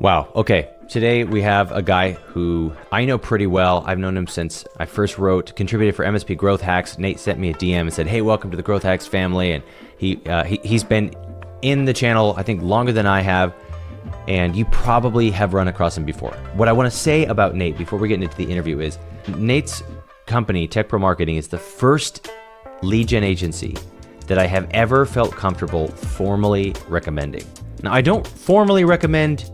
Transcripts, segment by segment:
Wow. Okay. Today we have a guy who I know pretty well. I've known him since I first contributed for MSP Growth Hacks. Nate sent me a DM and said, "Hey, welcome to the Growth Hacks family." And he's been in the channel, I think, longer than I have. And you probably have run across him before. What I want to say about Nate before we get into the interview is Nate's company, Tech Pro Marketing, is the first lead gen agency that I have ever felt comfortable formally recommending. Now, I don't formally recommend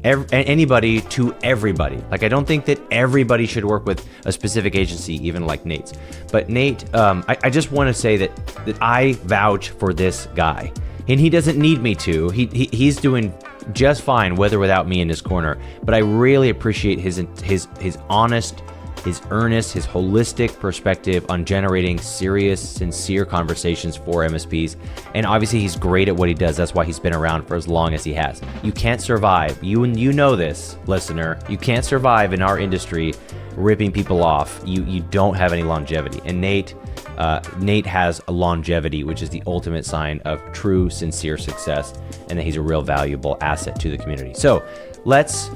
anybody to everybody. Like, I don't think that everybody should work with a specific agency, even like Nate's. But Nate, I just want to say that I vouch for this guy, and he doesn't need me to. He's doing just fine, with or without me in his corner. But I really appreciate his honest, his earnest, his holistic perspective on generating serious, sincere conversations for MSPs. And obviously he's great at what he does. That's why he's been around for as long as he has. You can't survive. You know this, listener. You can't survive in our industry ripping people off. You don't have any longevity. And Nate has a longevity, which is the ultimate sign of true, sincere success, and that he's a real valuable asset to the community. So let's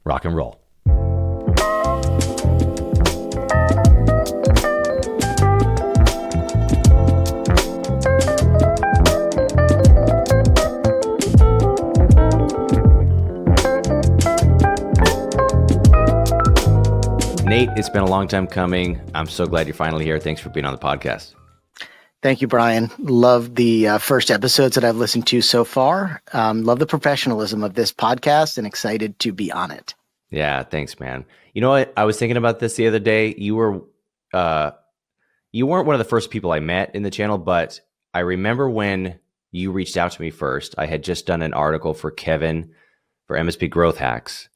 rock and roll. Nate, it's been a long time coming. I'm so glad you're finally here. Thanks for being on the podcast. Thank you, Brian. Love the first episodes that I've listened to so far. Love the professionalism of this podcast and excited to be on it. Yeah, thanks, man. You know what? I was thinking about this the other day. You weren't one of the first people I met in the channel, but I remember when you reached out to me first. I had just done an article for Kevin for MSP Growth Hacks.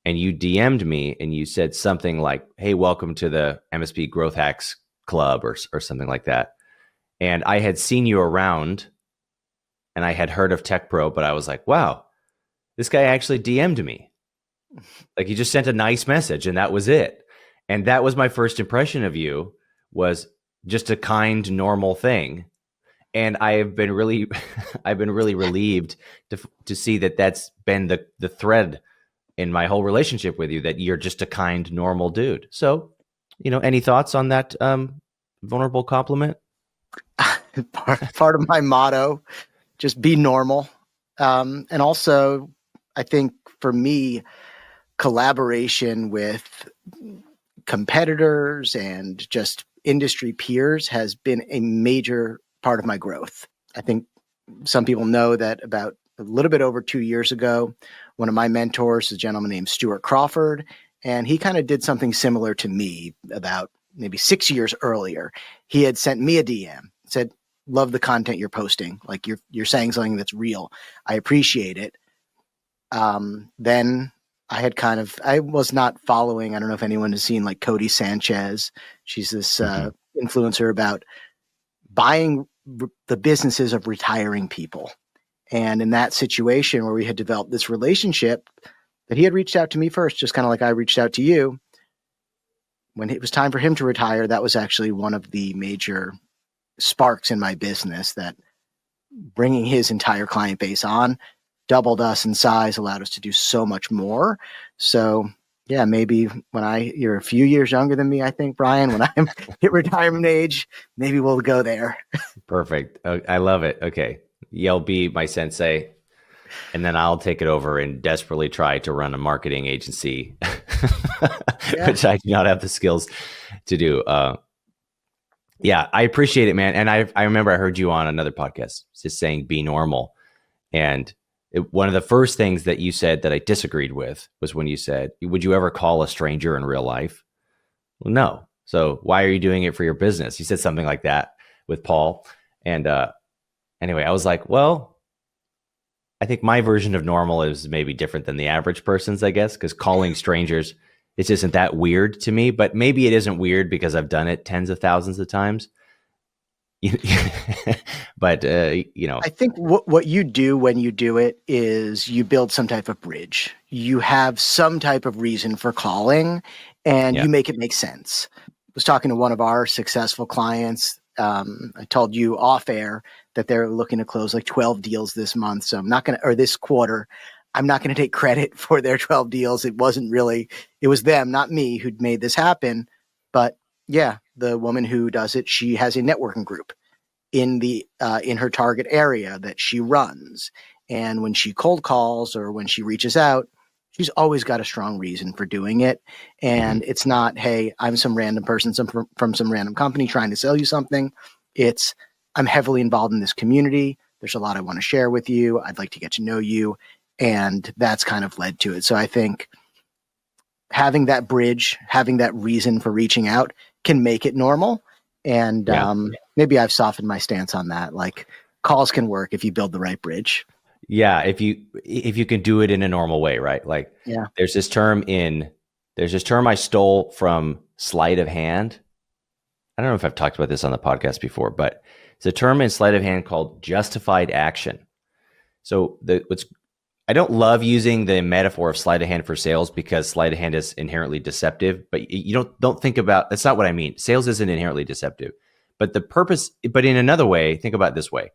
And you DM'd me and you said something like, "Hey, welcome to the MSP Growth Hacks Club," or something like that. And I had seen you around and I had heard of Tech Pro, but I was like, wow, this guy actually DM'd me. Like, he just sent a nice message and that was it. And that was my first impression of you, was just a kind, normal thing. And I've been really relieved to see that that's been the thread in my whole relationship with you, that you're just a kind, normal dude. So, any thoughts on that vulnerable compliment? Part of my motto, just be normal. And also, I think for me, collaboration with competitors and just industry peers has been a major part of my growth. I think some people know that about a little bit over 2 years ago, one of my mentors, a gentleman named Stuart Crawford, and he kind of did something similar to me about maybe 6 years earlier. He had sent me a DM, said, "Love the content you're posting. Like, you're saying something that's real. I appreciate it." Then I was not following. I don't know if anyone has seen like Cody Sanchez. She's this influencer about buying the businesses of retiring people. And in that situation where we had developed this relationship, that he had reached out to me first, just kind of like I reached out to you. When it was time for him to retire, that was actually one of the major sparks in my business, that bringing his entire client base on doubled us in size, allowed us to do so much more. So yeah, maybe you're a few years younger than me, I think, Brian, when I'm at retirement age, maybe we'll go there. Perfect. I love it. Okay. You'll be my sensei, and then I'll take it over and desperately try to run a marketing agency, which I do not have the skills to do. Yeah, I appreciate it, man. And I remember I heard you on another podcast just saying, be normal. And one of the first things that you said that I disagreed with was when you said, "Would you ever call a stranger in real life?" Well, no. So why are you doing it for your business? You said something like that with Paul. And anyway, I was like, well, I think my version of normal is maybe different than the average person's, I guess, because calling strangers, it isn't that weird to me, but maybe it isn't weird because I've done it tens of thousands of times. But, I think what you do when you do it is you build some type of bridge. You have some type of reason for calling, and you make it make sense. I was talking to one of our successful clients. I told you off air that they're looking to close like 12 deals this month. So I'm not going to, or this quarter. I'm not going to take credit for their 12 deals. It was them, not me, who'd made this happen. But yeah, the woman who does it, she has a networking group in her target area that she runs. And when she cold calls or when she reaches out, she's always got a strong reason for doing it. And it's not, hey, I'm some random person from some random company trying to sell you something. It's, I'm heavily involved in this community. There's a lot I want to share with you. I'd like to get to know you. And that's kind of led to it. So I think having that bridge, having that reason for reaching out can make it normal. And maybe I've softened my stance on that. Like, calls can work if you build the right bridge. Yeah, if you can do it in a normal way, right? Like, there's this term I stole from sleight of hand. I don't know if I've talked about this on the podcast before, but it's a term in sleight of hand called justified action. So I don't love using the metaphor of sleight of hand for sales because sleight of hand is inherently deceptive, but you don't think about, that's not what I mean. Sales isn't inherently deceptive, but but in another way, think about it this way.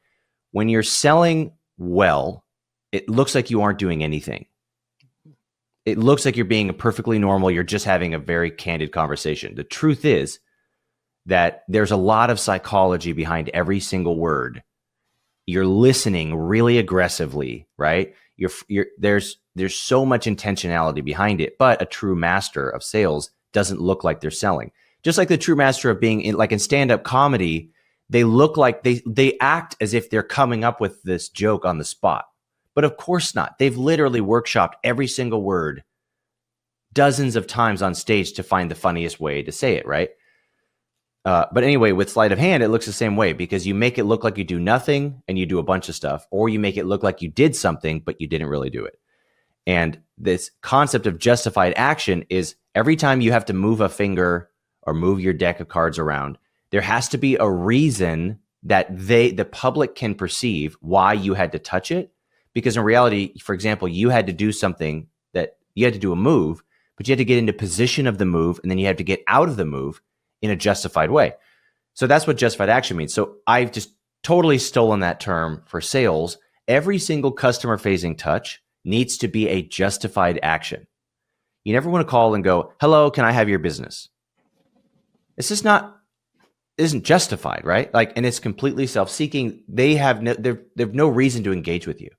When you're selling well, it looks like you aren't doing anything. It looks like you're being perfectly normal. You're just having a very candid conversation. The truth is that there's a lot of psychology behind every single word. You're listening really aggressively, right? There's so much intentionality behind it, but a true master of sales doesn't look like they're selling. Just like the true master of being in stand-up comedy, they look like they act as if they're coming up with this joke on the spot. But of course not. They've literally workshopped every single word dozens of times on stage to find the funniest way to say it, right? But anyway, with sleight of hand, it looks the same way because you make it look like you do nothing and you do a bunch of stuff, or you make it look like you did something, but you didn't really do it. And this concept of justified action is every time you have to move a finger or move your deck of cards around, there has to be a reason that the public can perceive why you had to touch it. Because in reality, for example, you had to do something that you had to do a move, but you had to get into position of the move, and then you had to get out of the move in a justified way. So that's what justified action means. So I've just totally stolen that term for sales. Every single customer facing touch needs to be a justified action. You never want to call and go, hello, can I have your business? It's just isn't justified, right? And it's completely self-seeking. They have no reason to engage with you.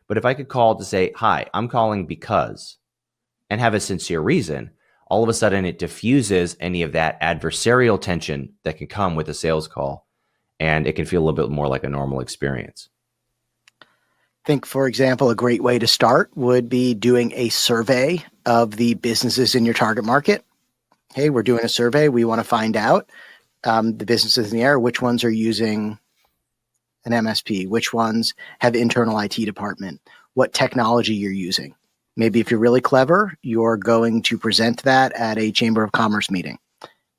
But if I could call to say, hi, I'm calling because, and have a sincere reason, all of a sudden it diffuses any of that adversarial tension that can come with a sales call, and it can feel a little bit more like a normal experience. I think, for example, a great way to start would be doing a survey of the businesses in your target market. Hey, we're doing a survey. We want to find out the businesses in the area, which ones are using an MSP, which ones have internal IT department, what technology you're using. Maybe if you're really clever, you're going to present that at a Chamber of Commerce meeting,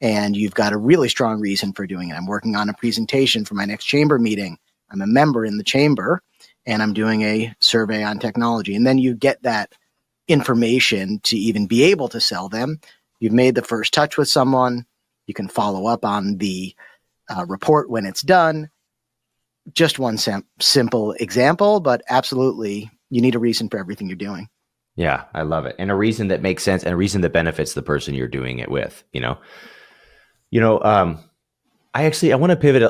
and you've got a really strong reason for doing it. I'm working on a presentation for my next chamber meeting. I'm a member in the chamber, and I'm doing a survey on technology. And then you get that information to even be able to sell them. You've made the first touch with someone. You can follow up on the report when it's done. Just one simple example, but absolutely, you need a reason for everything you're doing. Yeah, I love it. And a reason that makes sense and a reason that benefits the person you're doing it with, I want to pivot.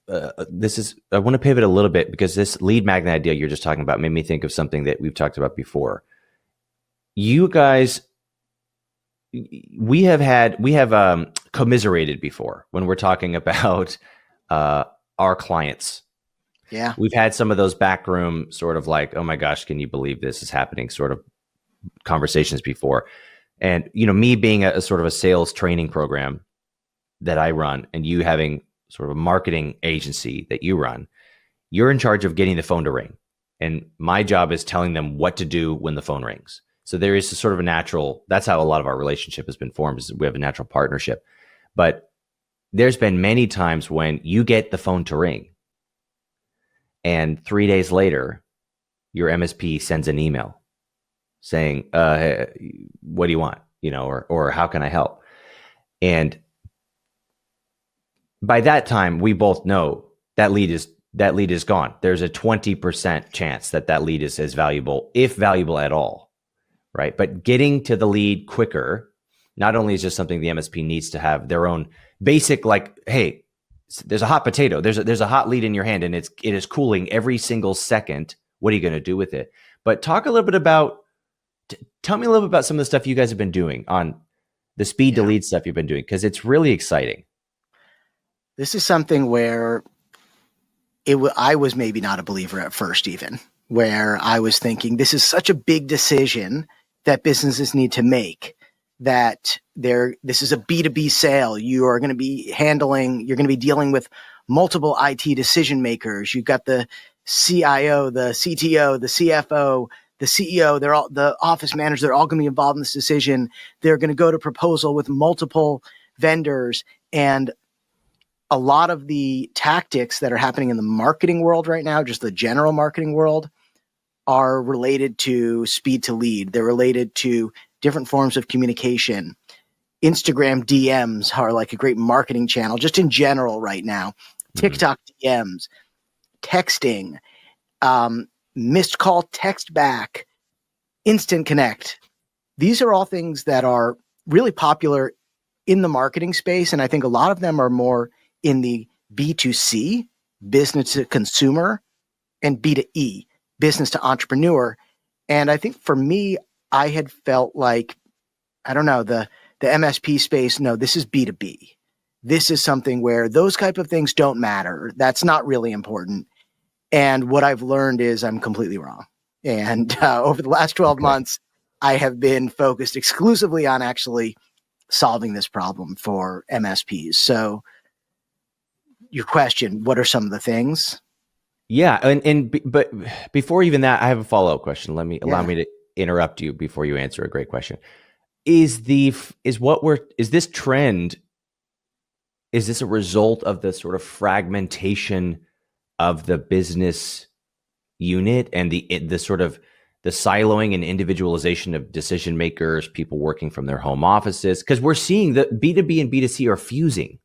I want to pivot a little bit because this lead magnet idea you're just talking about made me think of something that we've talked about before. You guys, we have commiserated before when we're talking about our clients. Yeah. We've had some of those backroom sort of like, oh my gosh, can you believe this is happening sort of conversations before. And, me being a sort of a sales training program that I run, and you having sort of a marketing agency that you run, you're in charge of getting the phone to ring. And my job is telling them what to do when the phone rings. So there is a sort of a natural, that's how a lot of our relationship has been formed, is we have a natural partnership. But there's been many times when you get the phone to ring, and 3 days later, your MSP sends an email saying, hey, what do you want? Or how can I help? And by that time, we both know that lead is that lead is gone. There's a 20% chance that that lead is as valuable, if valuable at all, right? But getting to the lead quicker, not only is just something the MSP needs to have their own basic, like, hey, there's a hot potato, there's a hot lead in your hand, and it is cooling every single second. What are you going to do with it? But talk a little bit about, tell me a little bit about some of the stuff you guys have been doing on the speed to lead stuff you've been doing, because it's really exciting. This is something where I was maybe not a believer at first, even where I was thinking this is such a big decision that businesses need to make, that this is a B2B sale. You're going to be dealing with multiple IT decision makers. You've got the CIO, the CTO, the CFO, the CEO, the office managers, they're all going to be involved in this decision. They're going to go to proposal with multiple vendors. And a lot of the tactics that are happening in the marketing world right now, just the general marketing world, are related to speed to lead. They're related to different forms of communication. Instagram DMs are like a great marketing channel, just in general right now. TikTok DMs, texting, missed call, text back, instant connect. These are all things that are really popular in the marketing space. And I think a lot of them are more in the B2C, business to consumer, and B2E, business to entrepreneur. And I think for me, I had felt like, I don't know, the MSP space, no, this is B2B. This is something where those type of things don't matter. That's not really important. And what I've learned is I'm completely wrong. And over the last 12 months, I have been focused exclusively on actually solving this problem for MSPs. So your question, what are some of the things? Yeah. But before even that, I have a follow-up question. Allow me to interrupt you before you answer a great question. Is this trend, is this a result of the sort of fragmentation of the business unit and the sort of the siloing and individualization of decision makers, people working from their home offices? Because we're seeing that B2B and B2C are fusing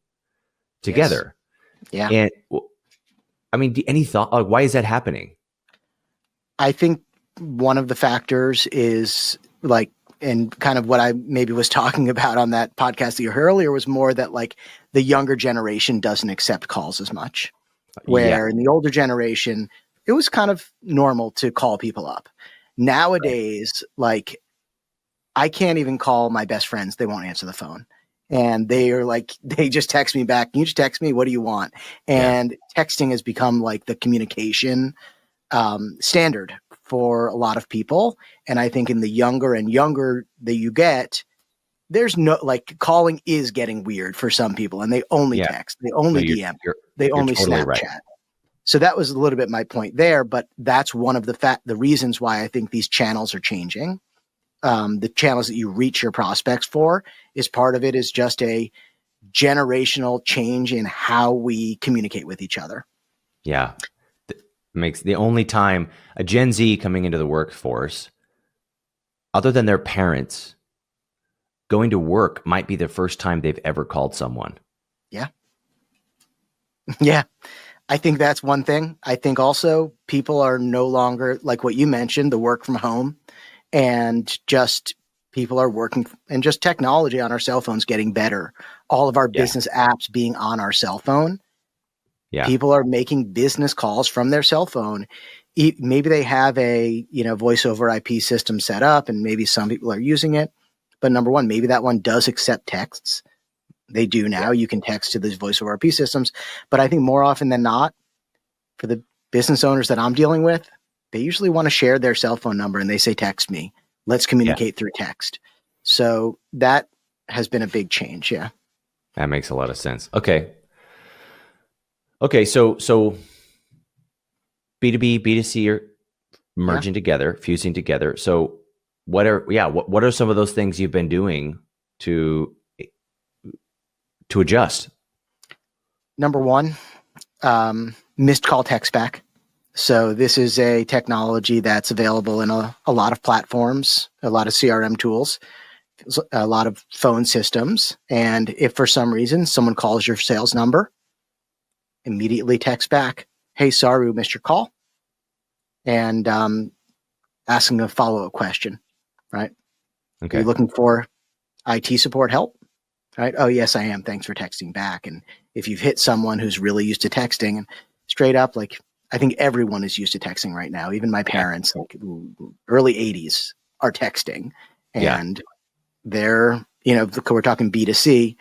together. Yes. Yeah. And I mean, any thought, why is that happening? I think one of the factors is like, and kind of what I maybe was talking about on that podcast that you heard earlier was more that like the younger generation doesn't accept calls as much. Where in the older generation, it was kind of normal to call people up. Nowadays, like I can't even call my best friends. They won't answer the phone. And they are like, they just text me back. Can you just text me? What do you want? And texting has become like the communication standard for a lot of people. And I think in the younger and younger that you get, there's no, like calling is getting weird for some people, and they only text, they only DM, they only totally Snapchat. Right. So that was a little bit my point there, but that's one of the reasons why I think these channels are changing. The channels that you reach your prospects for is part of it is just a generational change in how we communicate with each other. Yeah. Makes the only time a Gen Z coming into the workforce, other than their parents, going to work might be the first time they've ever called someone. Yeah. Yeah. I think that's one thing. I think also people are no longer, like what you mentioned, the work from home, and just people are working, and just technology on our cell phones getting better. All of our business apps being on our cell phone. Yeah. People are making business calls from their cell phone. Maybe they have a, voice over IP system set up, and maybe some people are using it. But number one, maybe that one does accept texts. They do now. You can text to these voice over IP systems. But I think more often than not, for the business owners that I'm dealing with, they usually want to share their cell phone number and they say, text me. Let's communicate through text. So that has been a big change. Yeah. That makes a lot of sense. Okay. So B2B, B2C are merging together, fusing together. So what are some of those things you've been doing to adjust? Number one, missed call text back. So this is a technology that's available in a lot of platforms, a lot of CRM tools, a lot of phone systems. And if for some reason someone calls your sales number, immediately text back. hey, sorry, we missed your call, and asking a follow-up question, right? Okay. Are you looking for IT support help? Right? Oh, yes, I am. Thanks for texting back. And if you've hit someone who's really used to texting, and straight up, like, I think everyone is used to texting right now. Even my parents, like early 80s, are texting. And they're, we're talking B2C,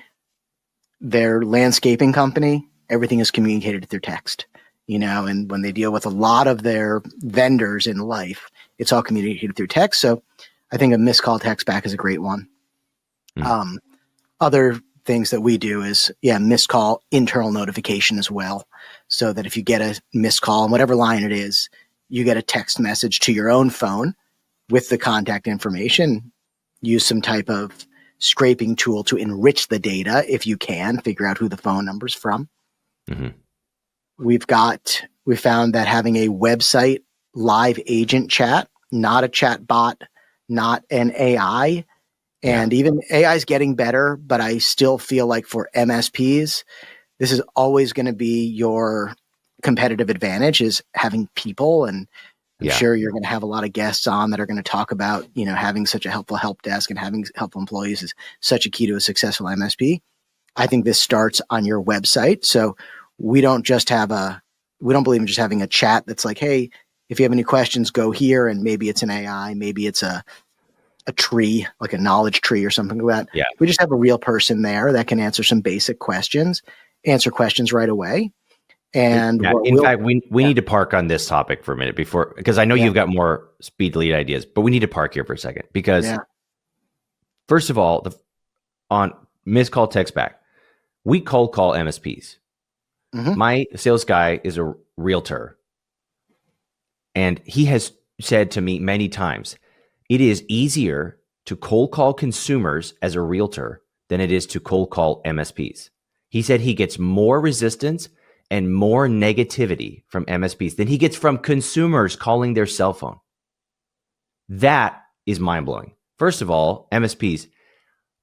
their landscaping company, everything is communicated through text, and when they deal with a lot of their vendors in life, it's all communicated through text. So I think a missed call text back is a great one. Other things that we do is, missed call internal notification as well. So that if you get a missed call on whatever line it is, you get a text message to your own phone with the contact information. Use some type of scraping tool to enrich the data if you can, figure out who the phone number's from. We found that having a website live agent chat, not a chat bot, not an AI, and even AI is getting better, but I still feel like for MSPs, this is always going to be your competitive advantage, is having people. And I'm sure you're going to have a lot of guests on that are going to talk about, having such a helpful help desk and having helpful employees is such a key to a successful MSP. I think this starts on your website. So we don't believe in just having a chat that's like, hey, if you have any questions, go here. And maybe it's an AI, maybe it's a tree, like a knowledge tree or something like that. We just have a real person there that can answer some basic questions, answer questions right away. And in fact, we need to park on this topic for a minute because I know you've got more speed lead ideas, but we need to park here for a second because first of all, on missed call text back, we cold call MSPs. My sales guy is a realtor, and he has said to me many times, it is easier to cold call consumers as a realtor than it is to cold call MSPs. He said he gets more resistance and more negativity from MSPs than he gets from consumers calling their cell phone. That is mind-blowing. First of all, MSPs,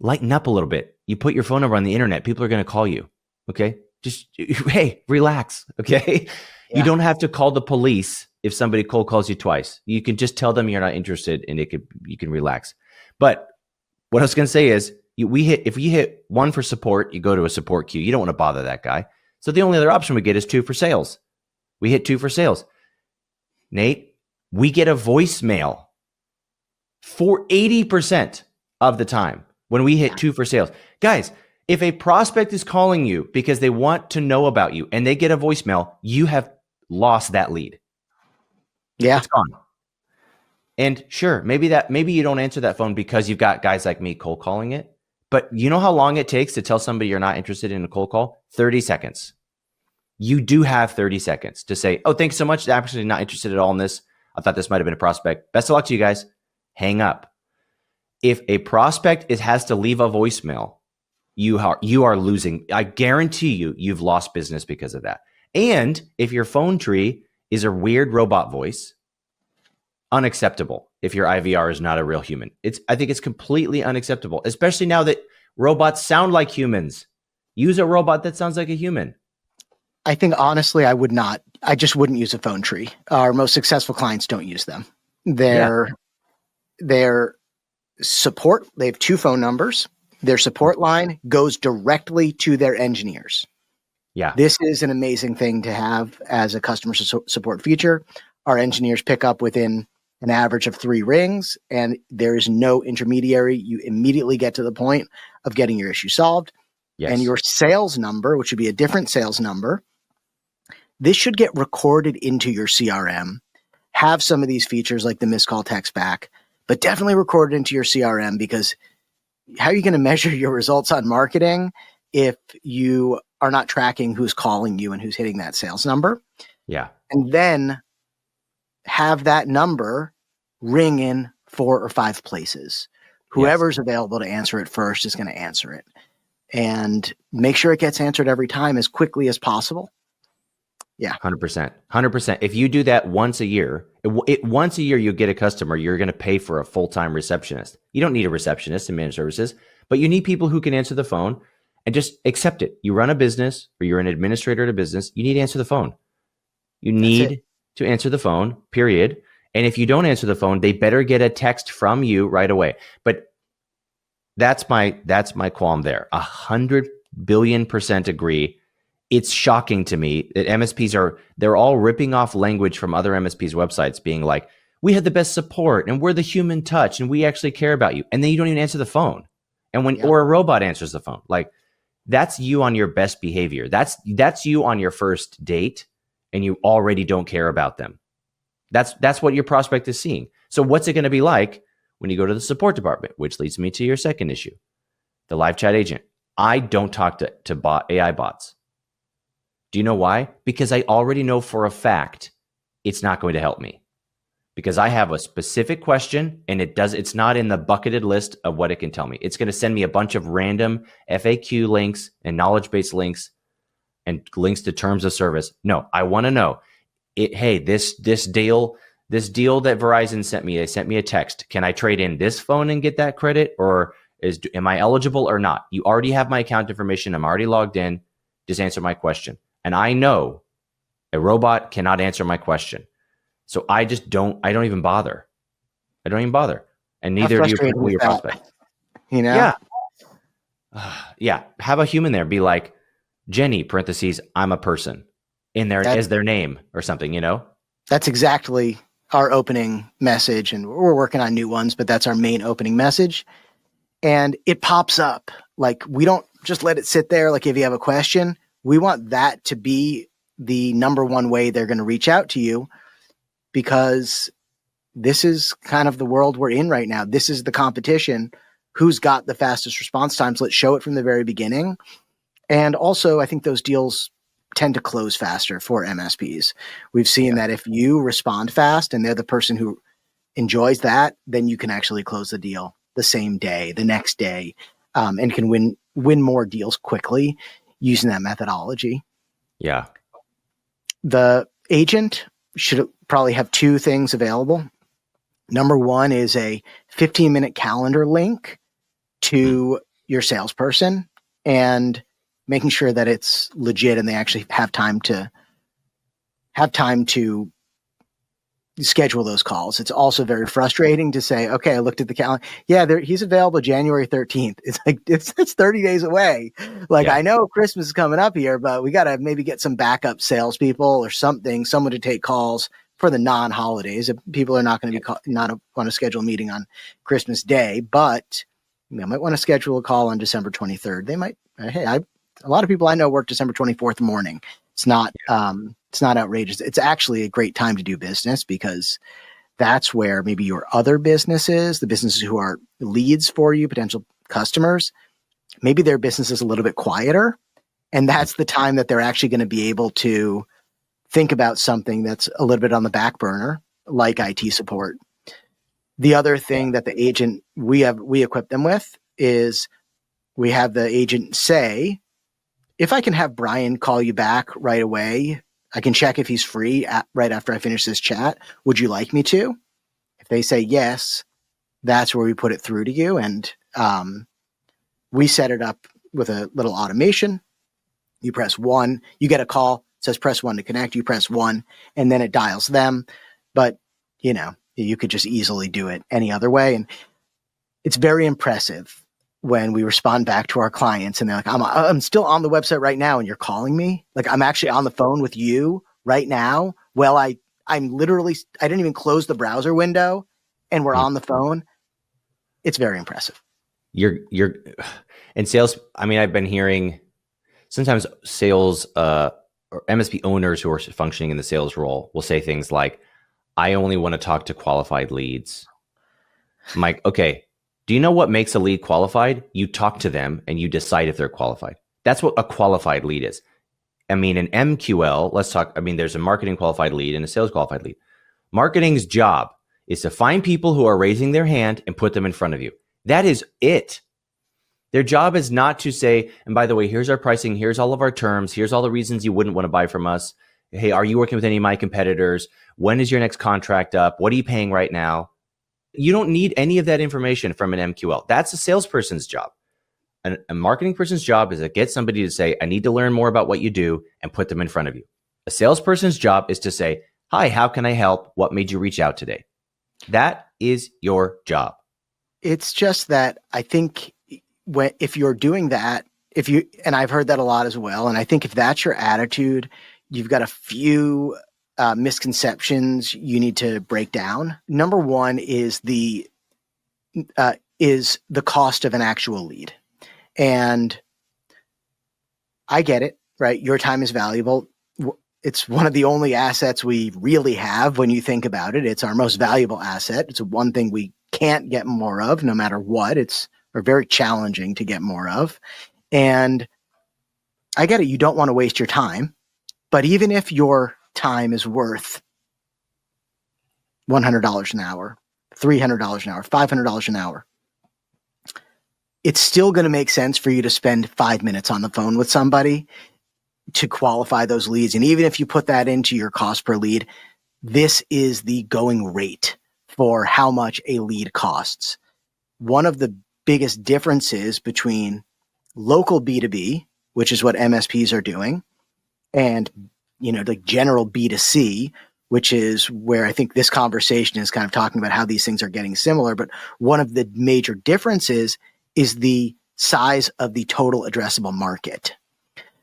lighten up a little bit. You put your phone number on the internet, people are going to call you, okay? Just, hey, relax, okay? You don't have to call the police if somebody cold calls you twice. You can just tell them you're not interested, and you can relax. But what I was going to say is, if we hit 1 for support, you go to a support queue. You don't want to bother that guy. So the only other option we get is 2 for sales. We hit 2 for sales. Nate, we get a voicemail for 80% of the time when we hit 2 for sales. Guys, if a prospect is calling you because they want to know about you and they get a voicemail, you have lost that lead. It's gone. And sure, maybe you don't answer that phone because you've got guys like me cold calling it. But you know how long it takes to tell somebody you're not interested in a cold call? 30 seconds. You do have 30 seconds to say, oh, thanks so much. I'm actually not interested at all in this. I thought this might have been a prospect. Best of luck to you guys. Hang up. If a prospect has to leave a voicemail, you are losing. I guarantee you've lost business because of that. And if your phone tree is a weird robot voice, unacceptable. If your IVR is not a real human, I think it's completely unacceptable, especially now that robots sound like humans. Use a robot that sounds like a human. I think honestly, I just wouldn't use a phone tree. Our most successful clients don't use them. Their support, they have 2 phone numbers. Their support line goes directly to their engineers. This is an amazing thing to have as a customer support feature. Our engineers pick up within an average of 3 rings, and there is no intermediary. You immediately get to the point of getting your issue solved. And your sales number, which would be a different sales number, this should get recorded into your CRM, have some of these features like the missed call text back, but definitely record it into your CRM, because how are you going to measure your results on marketing if you are not tracking who's calling you and who's hitting that sales number? And then have that number ring in 4 or 5 places. Whoever's available to answer it first is going to answer it. And make sure it gets answered every time as quickly as possible. 100%. If you do that once a year, you get a customer, you're going to pay for a full-time receptionist. You don't need a receptionist in managed services, but you need people who can answer the phone and just accept it. You run a business, or you're an administrator at a business, you need to answer the phone. You need to answer the phone, period. And if you don't answer the phone, they better get a text from you right away. But that's my qualm there. 100 billion% agree. It's shocking to me that MSPs they're all ripping off language from other MSPs websites being like, we had the best support and we're the human touch and we actually care about you. And then you don't even answer the phone. And or a robot answers the phone, like that's you on your best behavior. That's you on your first date and you already don't care about them. That's what your prospect is seeing. So what's it going to be like when you go to the support department, which leads me to your second issue, the live chat agent. I don't talk to AI bots. Do you know why? Because I already know for a fact it's not going to help me. Because I have a specific question and it's not in the bucketed list of what it can tell me. It's going to send me a bunch of random FAQ links and knowledge-based links and links to terms of service. No, I want to know hey, this deal that Verizon sent me, they sent me a text. Can I trade in this phone and get that credit? Or am I eligible or not? You already have my account information. I'm already logged in. Just answer my question. And I know a robot cannot answer my question. So I don't even bother. And neither do your prospect. You know? Yeah. Yeah. Have a human there be like, Jenny, parentheses, I'm a person in there as their name or something, you know? That's exactly our opening message. And we're working on new ones, but that's our main opening message. And it pops up. Like, we don't just let it sit there. Like, if you have a question, we want that to be the number one way they're going to reach out to you, because this is kind of the world we're in right now. This is the competition. Who's got the fastest response times? Let's show it from the very beginning. And also, I think those deals tend to close faster for MSPs. We've seen that if you respond fast and they're the person who enjoys that, then you can actually close the deal the same day, the next day, and can win more deals quickly using that methodology. Yeah. The agent should probably have two things available. Number one is a 15-minute calendar link to your salesperson and making sure that it's legit and they actually have time to schedule those calls. It's also very frustrating to say, okay, I looked at the calendar. Yeah, he's available January 13th. It's like, it's 30 days away. Like, I know Christmas is coming up here, but we got to maybe get some backup salespeople or something, someone to take calls for the non-holidays. People are not going to be not want to schedule a meeting on Christmas Day, but they might want to schedule a call on December 23rd. They might, a lot of people I know work December 24th morning. It's not outrageous. It's actually a great time to do business, because that's where maybe your other businesses, the businesses who are leads for you, potential customers, maybe their business is a little bit quieter. And that's the time that they're actually going to be able to think about something that's a little bit on the back burner, like IT support. The other thing that the agent, we equip them with is we have the agent say, if I can have Brian call you back right away, I can check if he's free right after I finish this chat. Would you like me to? If they say yes, that's where we put it through to you. And we set it up with a little automation. You press 1, you get a call, it says press 1 to connect, you press 1, and then it dials them. But, you could just easily do it any other way. And it's very impressive when we respond back to our clients and they're like, I'm still on the website right now and you're calling me. Like, I'm actually on the phone with you right now. Well, I'm literally, I didn't even close the browser window and we're on the phone. It's very impressive. You're in sales. I mean, I've been hearing sometimes sales or MSP owners who are functioning in the sales role will say things like, I only want to talk to qualified leads. I'm like, okay, do you know what makes a lead qualified? You talk to them and you decide if they're qualified. That's what a qualified lead is. I mean, an MQL, there's a marketing qualified lead and a sales qualified lead. Marketing's job is to find people who are raising their hand and put them in front of you. That is it. Their job is not to say, and by the way, here's our pricing, here's all of our terms, here's all the reasons you wouldn't want to buy from us. Hey, are you working with any of my competitors? When is your next contract up? What are you paying right now? You don't need any of that information from an MQL. That's a salesperson's job. A marketing person's job is to get somebody to say, I need to learn more about what you do and put them in front of you. A salesperson's job is to say, hi, how can I help? What made you reach out today? That is your job. It's just that I think if you're doing that, and I've heard that a lot as well, and I think if that's your attitude, you've got a few misconceptions you need to break down. Number one is the cost of an actual lead. And I get it, right? Your time is valuable. It's one of the only assets we really have when you think about it. It's our most valuable asset. It's one thing we can't get more of no matter what. It's very challenging to get more of. And I get it. You don't want to waste your time. But even if your time is worth $100 an hour, $300 an hour, $500 an hour, it's still going to make sense for you to spend 5 minutes on the phone with somebody to qualify those leads. And even if you put that into your cost per lead, this is the going rate for how much a lead costs. One of the biggest differences between local B2B, which is what MSPs are doing, and like general B2C, which is where I think this conversation is kind of talking about how these things are getting similar. But one of the major differences is the size of the total addressable market.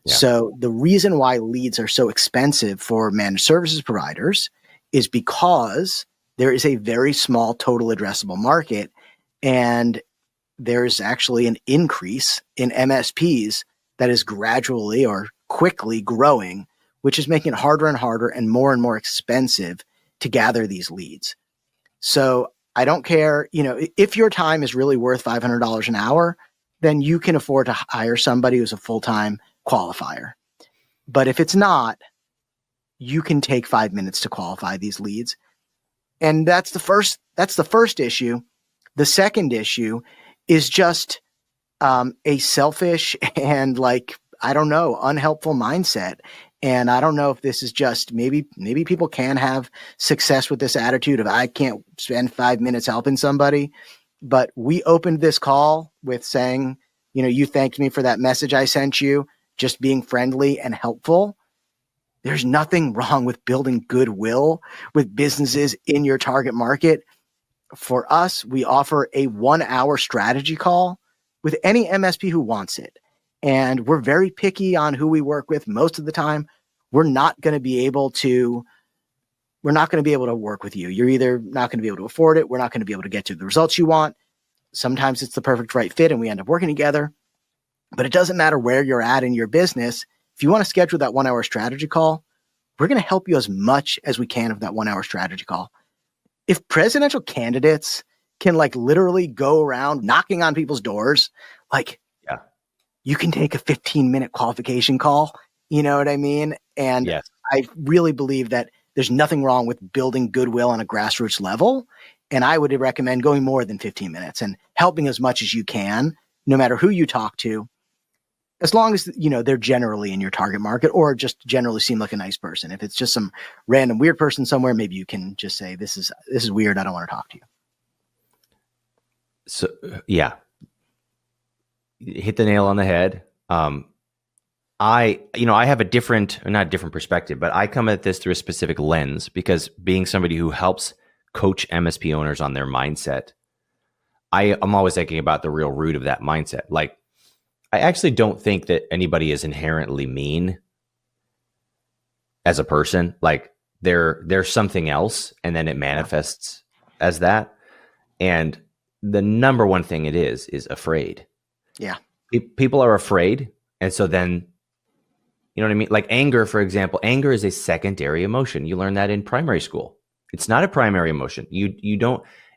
Yeah. So the reason why leads are so expensive for managed services providers is because there is a very small total addressable market, and there's actually an increase in MSPs that is gradually or quickly growing, which is making it harder and harder and more expensive to gather these leads. So I don't care, if your time is really worth $500 an hour, then you can afford to hire somebody who's a full-time qualifier. But if it's not, you can take 5 minutes to qualify these leads. And that's the first issue. The second issue is just a selfish and unhelpful mindset. And I don't know if this is just maybe people can have success with this attitude of I can't spend 5 minutes helping somebody. But we opened this call with saying, you thanked me for that message I sent you, just being friendly and helpful. There's nothing wrong with building goodwill with businesses in your target market. For us, we offer a 1-hour strategy call with any MSP who wants it. And we're very picky on who we work with most of the time. We're not going to be able to work with you. You're either not going to be able to afford it. We're not going to be able to get to the results you want. Sometimes it's the perfect right fit and we end up working together. But it doesn't matter where you're at in your business. If you want to schedule that 1-hour strategy call, we're going to help you as much as we can of that 1-hour strategy call. If presidential candidates can literally go around knocking on people's doors, you can take a 15-minute qualification call. You know what I mean? And yes. I really believe that there's nothing wrong with building goodwill on a grassroots level. And I would recommend going more than 15 minutes and helping as much as you can, no matter who you talk to, as long as, they're generally in your target market or just generally seem like a nice person. If it's just some random weird person somewhere, maybe you can just say, this is weird. I don't want to talk to you. So, yeah. Hit the nail on the head. I have not a different perspective, but I come at this through a specific lens because being somebody who helps coach MSP owners on their mindset, I'm always thinking about the real root of that mindset. I actually don't think that anybody is inherently mean as a person. They're something else, and then it manifests as that. And the number one thing it is afraid. Yeah. People are afraid. And so then, you know what I mean? Anger, for example, anger is a secondary emotion. You learn that in primary school. It's not a primary emotion.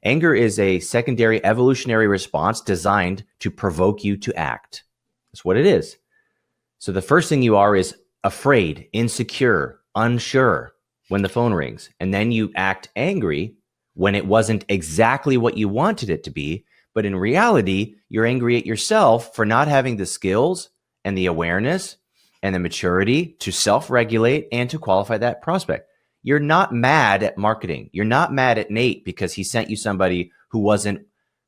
Anger is a secondary evolutionary response designed to provoke you to act. That's what it is. So the first thing you are is afraid, insecure, unsure when the phone rings. And then you act angry when it wasn't exactly what you wanted it to be. But in reality, you're angry at yourself for not having the skills and the awareness and the maturity to self-regulate and to qualify that prospect. You're not mad at marketing. You're not mad at Nate because he sent you somebody who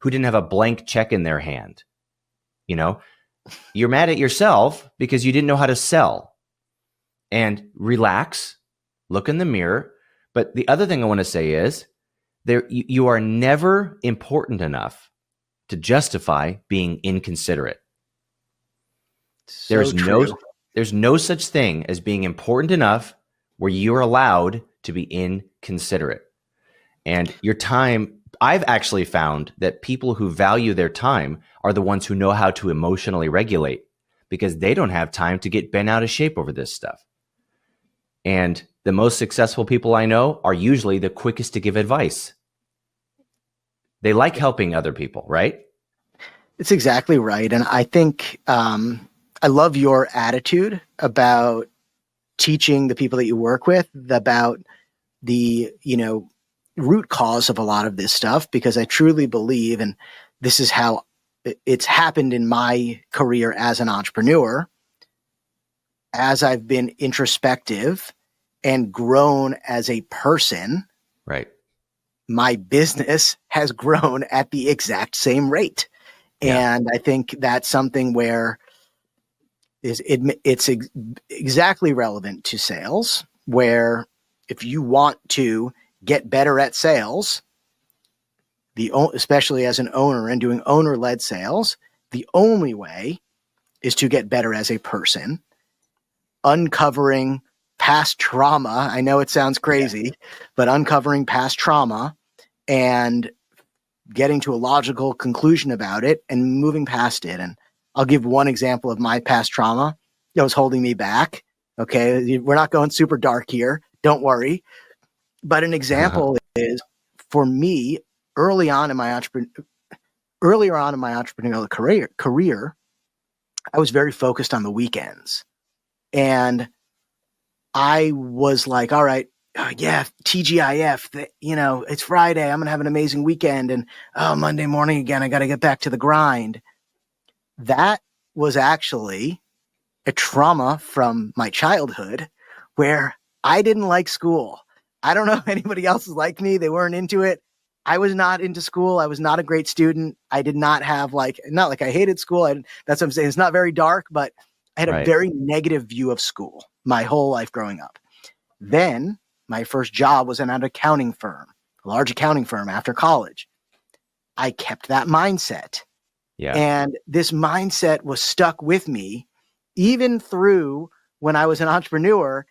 didn't have a blank check in their hand. You're mad at yourself because you didn't know how to sell. and relax, look in the mirror. But the other thing I want to say is you are never important enough to justify being inconsiderate. So There's true. there's no such thing as being important enough where you're allowed to be inconsiderate. And your time, I've actually found that people who value their time are the ones who know how to emotionally regulate, because they don't have time to get bent out of shape over this stuff. And the most successful people I know are usually the quickest to give advice. They like helping other people, right? It's exactly right. And I think I love your attitude about teaching the people that you work with about the, root cause of a lot of this stuff, because I truly believe, and this is how it's happened in my career as an entrepreneur, as I've been introspective and grown as a person, Right. my business has grown at the exact same rate. Yeah. And I think that's something where it's exactly relevant to sales, where if you want to get better at sales, especially as an owner and doing owner-led sales, the only way is to get better as a person, uncovering past trauma. I know it sounds crazy, but uncovering past trauma and getting to a logical conclusion about it and moving past it. And I'll give one example of my past trauma that was holding me back. Okay. We're not going super dark here. Don't worry. But an example is, for me, earlier on in my entrepreneurial career, I was very focused on the weekends. And I was like, all right, TGIF, it's Friday. I'm going to have an amazing weekend. And Monday morning again, I got to get back to the grind. That was actually a trauma from my childhood where I didn't like school. I don't know if anybody else is like me. They weren't into it. I was not into school. I was not a great student. I did not have not like I hated school. That's what I'm saying. It's not very dark, but I had a very negative view of school my whole life growing up. Then my first job was in an accounting firm, a large accounting firm after college. I kept that mindset. Yeah. And this mindset was stuck with me even through when I was an entrepreneur.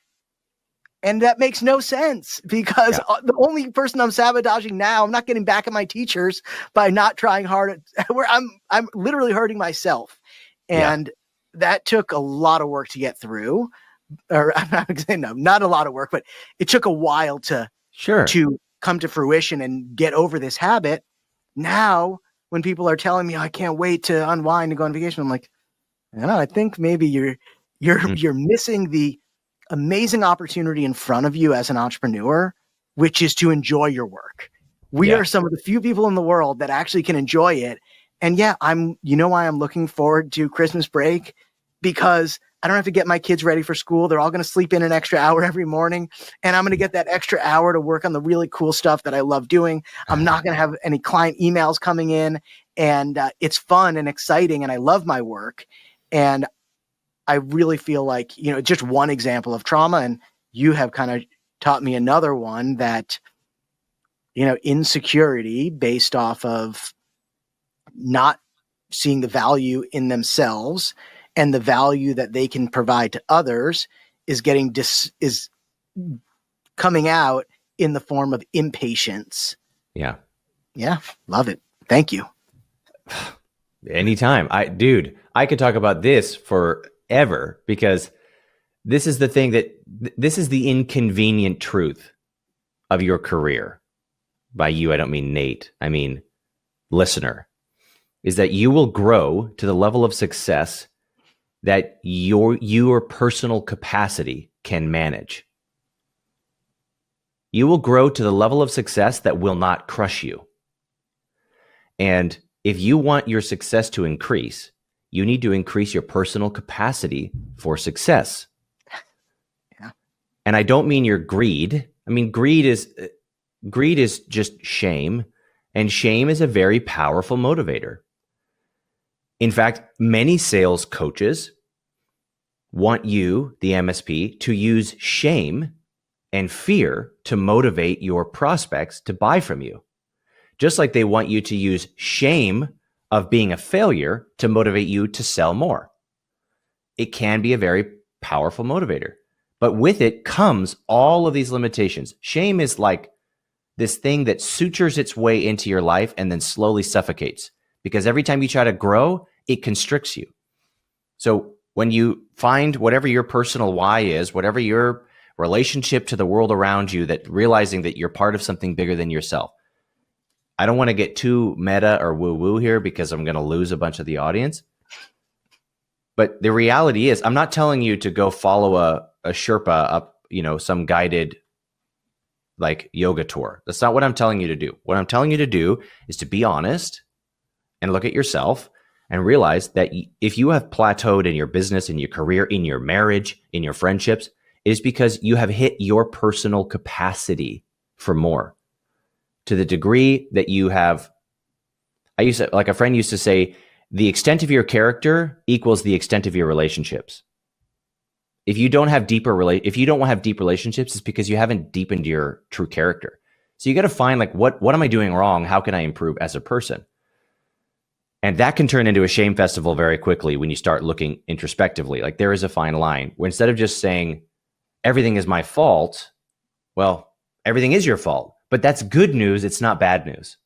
And that makes no sense, because the only person I'm sabotaging now, I'm not getting back at my teachers by not trying hard where I'm literally hurting myself. And that took a lot of work to get through. Or I'm not saying not a lot of work, but it took a while to come to fruition and get over this habit. Now, when people are telling me, I can't wait to unwind and go on vacation, I'm like, I think maybe you're missing the amazing opportunity in front of you as an entrepreneur, which is to enjoy your work. We are some of the few people in the world that actually can enjoy it. And why I'm looking forward to Christmas break, because I don't have to get my kids ready for school. They're all going to sleep in an extra hour every morning, and I'm going to get that extra hour to work on the really cool stuff that I love doing. I'm not going to have any client emails coming in, and it's fun and exciting, and I love my work. And I really feel like, just one example of trauma, and you have kind of taught me another one, that, insecurity based off of not seeing the value in themselves and the value that they can provide to others is coming out in the form of impatience. Yeah. Love it. Thank you. Anytime. I could talk about this forever, because this is the thing this is the inconvenient truth of your career. By you, I don't mean Nate. I mean listener. Is that you will grow to the level of success that your personal capacity can manage. You will grow to the level of success that will not crush you. And if you want your success to increase, you need to increase your personal capacity for success. Yeah. And I don't mean your greed. I mean, greed is just shame, and shame is a very powerful motivator. In fact, many sales coaches want you, the MSP, to use shame and fear to motivate your prospects to buy from you. Just like they want you to use shame of being a failure to motivate you to sell more. It can be a very powerful motivator, but with it comes all of these limitations. Shame is like this thing that sutures its way into your life and then slowly suffocates, because every time you try to grow, it constricts you. So when you find whatever your personal why is, whatever your relationship to the world around you, that realizing that you're part of something bigger than yourself. I don't want to get too meta or woo-woo here because I'm going to lose a bunch of the audience. But the reality is, I'm not telling you to go follow a Sherpa up, some guided like yoga tour. That's not what I'm telling you to do. What I'm telling you to do is to be honest and look at yourself and realize that if you have plateaued in your business, in your career, in your marriage, in your friendships, it is because you have hit your personal capacity for more. To the degree that you have, like a friend used to say, the extent of your character equals the extent of your relationships. If you don't have deep relationships, it's because you haven't deepened your true character. So you got to find like, what am I doing wrong? How can I improve as a person? And that can turn into a shame festival very quickly when you start looking introspectively. Like there is a fine line where instead of just saying everything is my fault, well, everything is your fault, but that's good news. It's not bad news.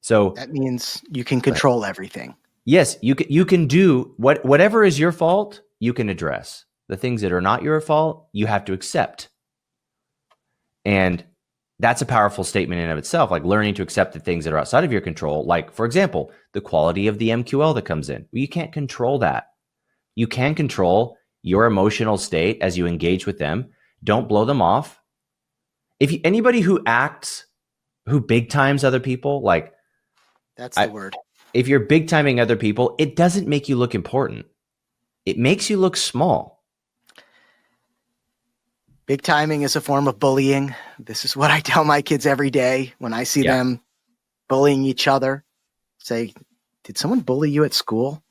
So that means you can control everything. Yes, you can do whatever is your fault, you can address. The things that are not your fault, you have to accept. And that's a powerful statement in and of itself, like learning to accept the things that are outside of your control. Like, for example, the quality of the MQL that comes in. Well, you can't control that. You can control your emotional state as you engage with them. Don't blow them off. Anybody who big times other people, like, that's the word. If you're big timing other people, it doesn't make you look important. It makes you look small. Big timing is a form of bullying. This is what I tell my kids every day when I see them bullying each other. Say, did someone bully you at school?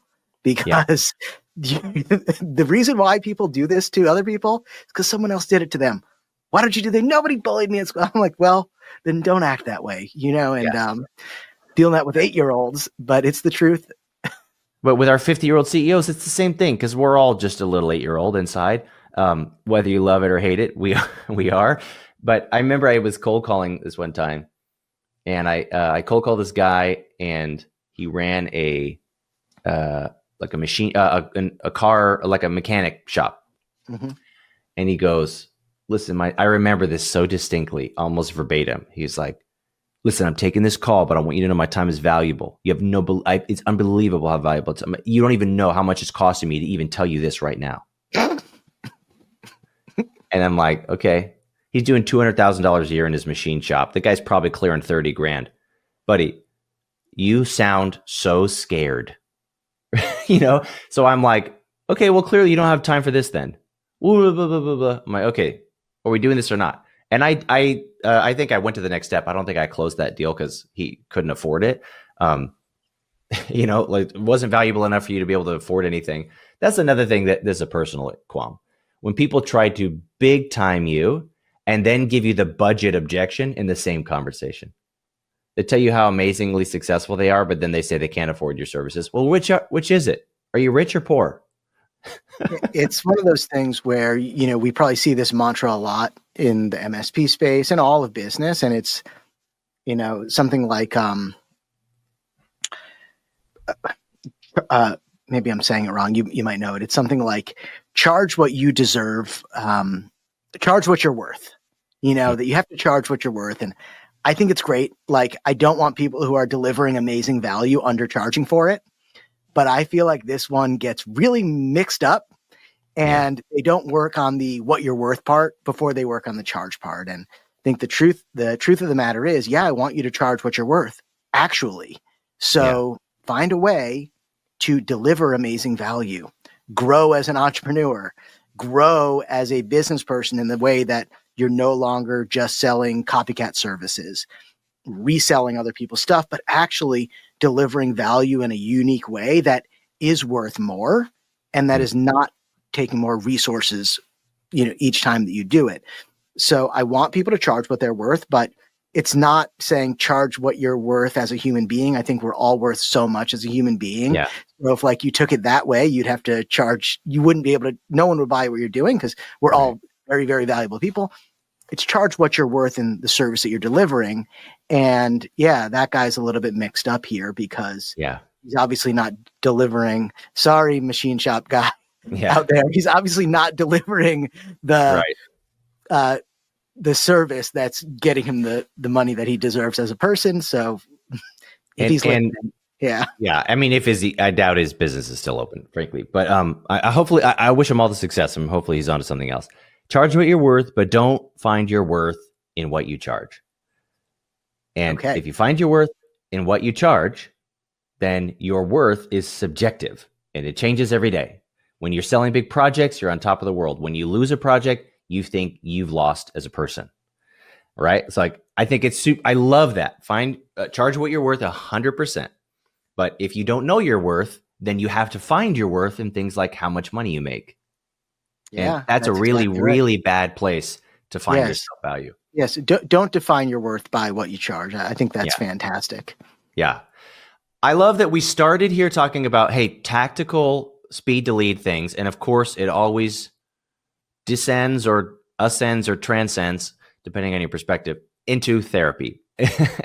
Because the reason why people do this to other people is because someone else did it to them. Why don't you do that? Nobody bullied me at school. I'm like, well, then don't act that way, and dealing that with 8-year-olds, but it's the truth. But with our 50-year-old CEOs, it's the same thing because we're all just a little 8-year-old inside. Whether you love it or hate it, we are. But I remember I was cold calling this one time, and I cold called this guy, and he ran a machine, a car, like a mechanic shop. Mm-hmm. And he goes, "Listen, I remember this so distinctly, almost verbatim." He's like, "Listen, I'm taking this call, but I want you to know my time is valuable. You have it's unbelievable how valuable it's. You don't even know how much it's costing me to even tell you this right now." And I'm like, okay, he's doing $200,000 a year in his machine shop. The guy's probably clearing 30 grand. Buddy, you sound so scared, So I'm like, okay, well, clearly you don't have time for this then. Blah, blah, blah, blah, blah. I'm like, okay, are we doing this or not? And I think I went to the next step. I don't think I closed that deal because he couldn't afford it. Like it wasn't valuable enough for you to be able to afford anything. That's another thing that there's a personal qualm. When people try to big time you and then give you the budget objection in the same conversation. They tell you how amazingly successful they are, but then they say they can't afford your services. Well, which is it? Are you rich or poor? It's one of those things where, we probably see this mantra a lot in the MSP space and all of business. And it's, something like, maybe I'm saying it wrong. You might know it. It's something like charge what you deserve, charge what you're worth, that you have to charge what you're worth. And I think it's great. Like, I don't want people who are delivering amazing value undercharging for it. But I feel like this one gets really mixed up and they don't work on the what you're worth part before they work on the charge part. And I think the truth of the matter is, I want you to charge what you're worth, actually. So find a way to deliver amazing value, grow as an entrepreneur, grow as a business person in the way that you're no longer just selling copycat services, reselling other people's stuff, but actually delivering value in a unique way that is worth more and that is not taking more resources, each time that you do it. So I want people to charge what they're worth, but it's not saying charge what you're worth as a human being. I think we're all worth so much as a human being. Yeah. So if like you took it that way, you'd have to charge, you wouldn't be able to, no one would buy what you're doing because we're all very, very valuable people. It's charge what you're worth in the service that you're delivering. And yeah, that guy's a little bit mixed up here because he's obviously not delivering. Sorry, machine shop guy out there. He's obviously not delivering the service that's getting him the money that he deserves as a person. So if he's listening, I mean, I doubt his business is still open, frankly. But I wish him all the success, and hopefully he's onto something else. Charge what you're worth, but don't find your worth in what you charge. And if you find your worth in what you charge, then your worth is subjective, and it changes every day. When you're selling big projects, you're on top of the world. When you lose a project, you think you've lost as a person, right? It's like, I think I love that. Charge what you're worth 100%. But if you don't know your worth, then you have to find your worth in things like how much money you make. Yeah, and that's a really, exactly really bad place to find your self-value. Yes. Don't define your worth by what you charge. I think that's fantastic. Yeah. I love that we started here talking about, hey, tactical speed to lead things. And of course, it always descends or ascends or transcends, depending on your perspective, into therapy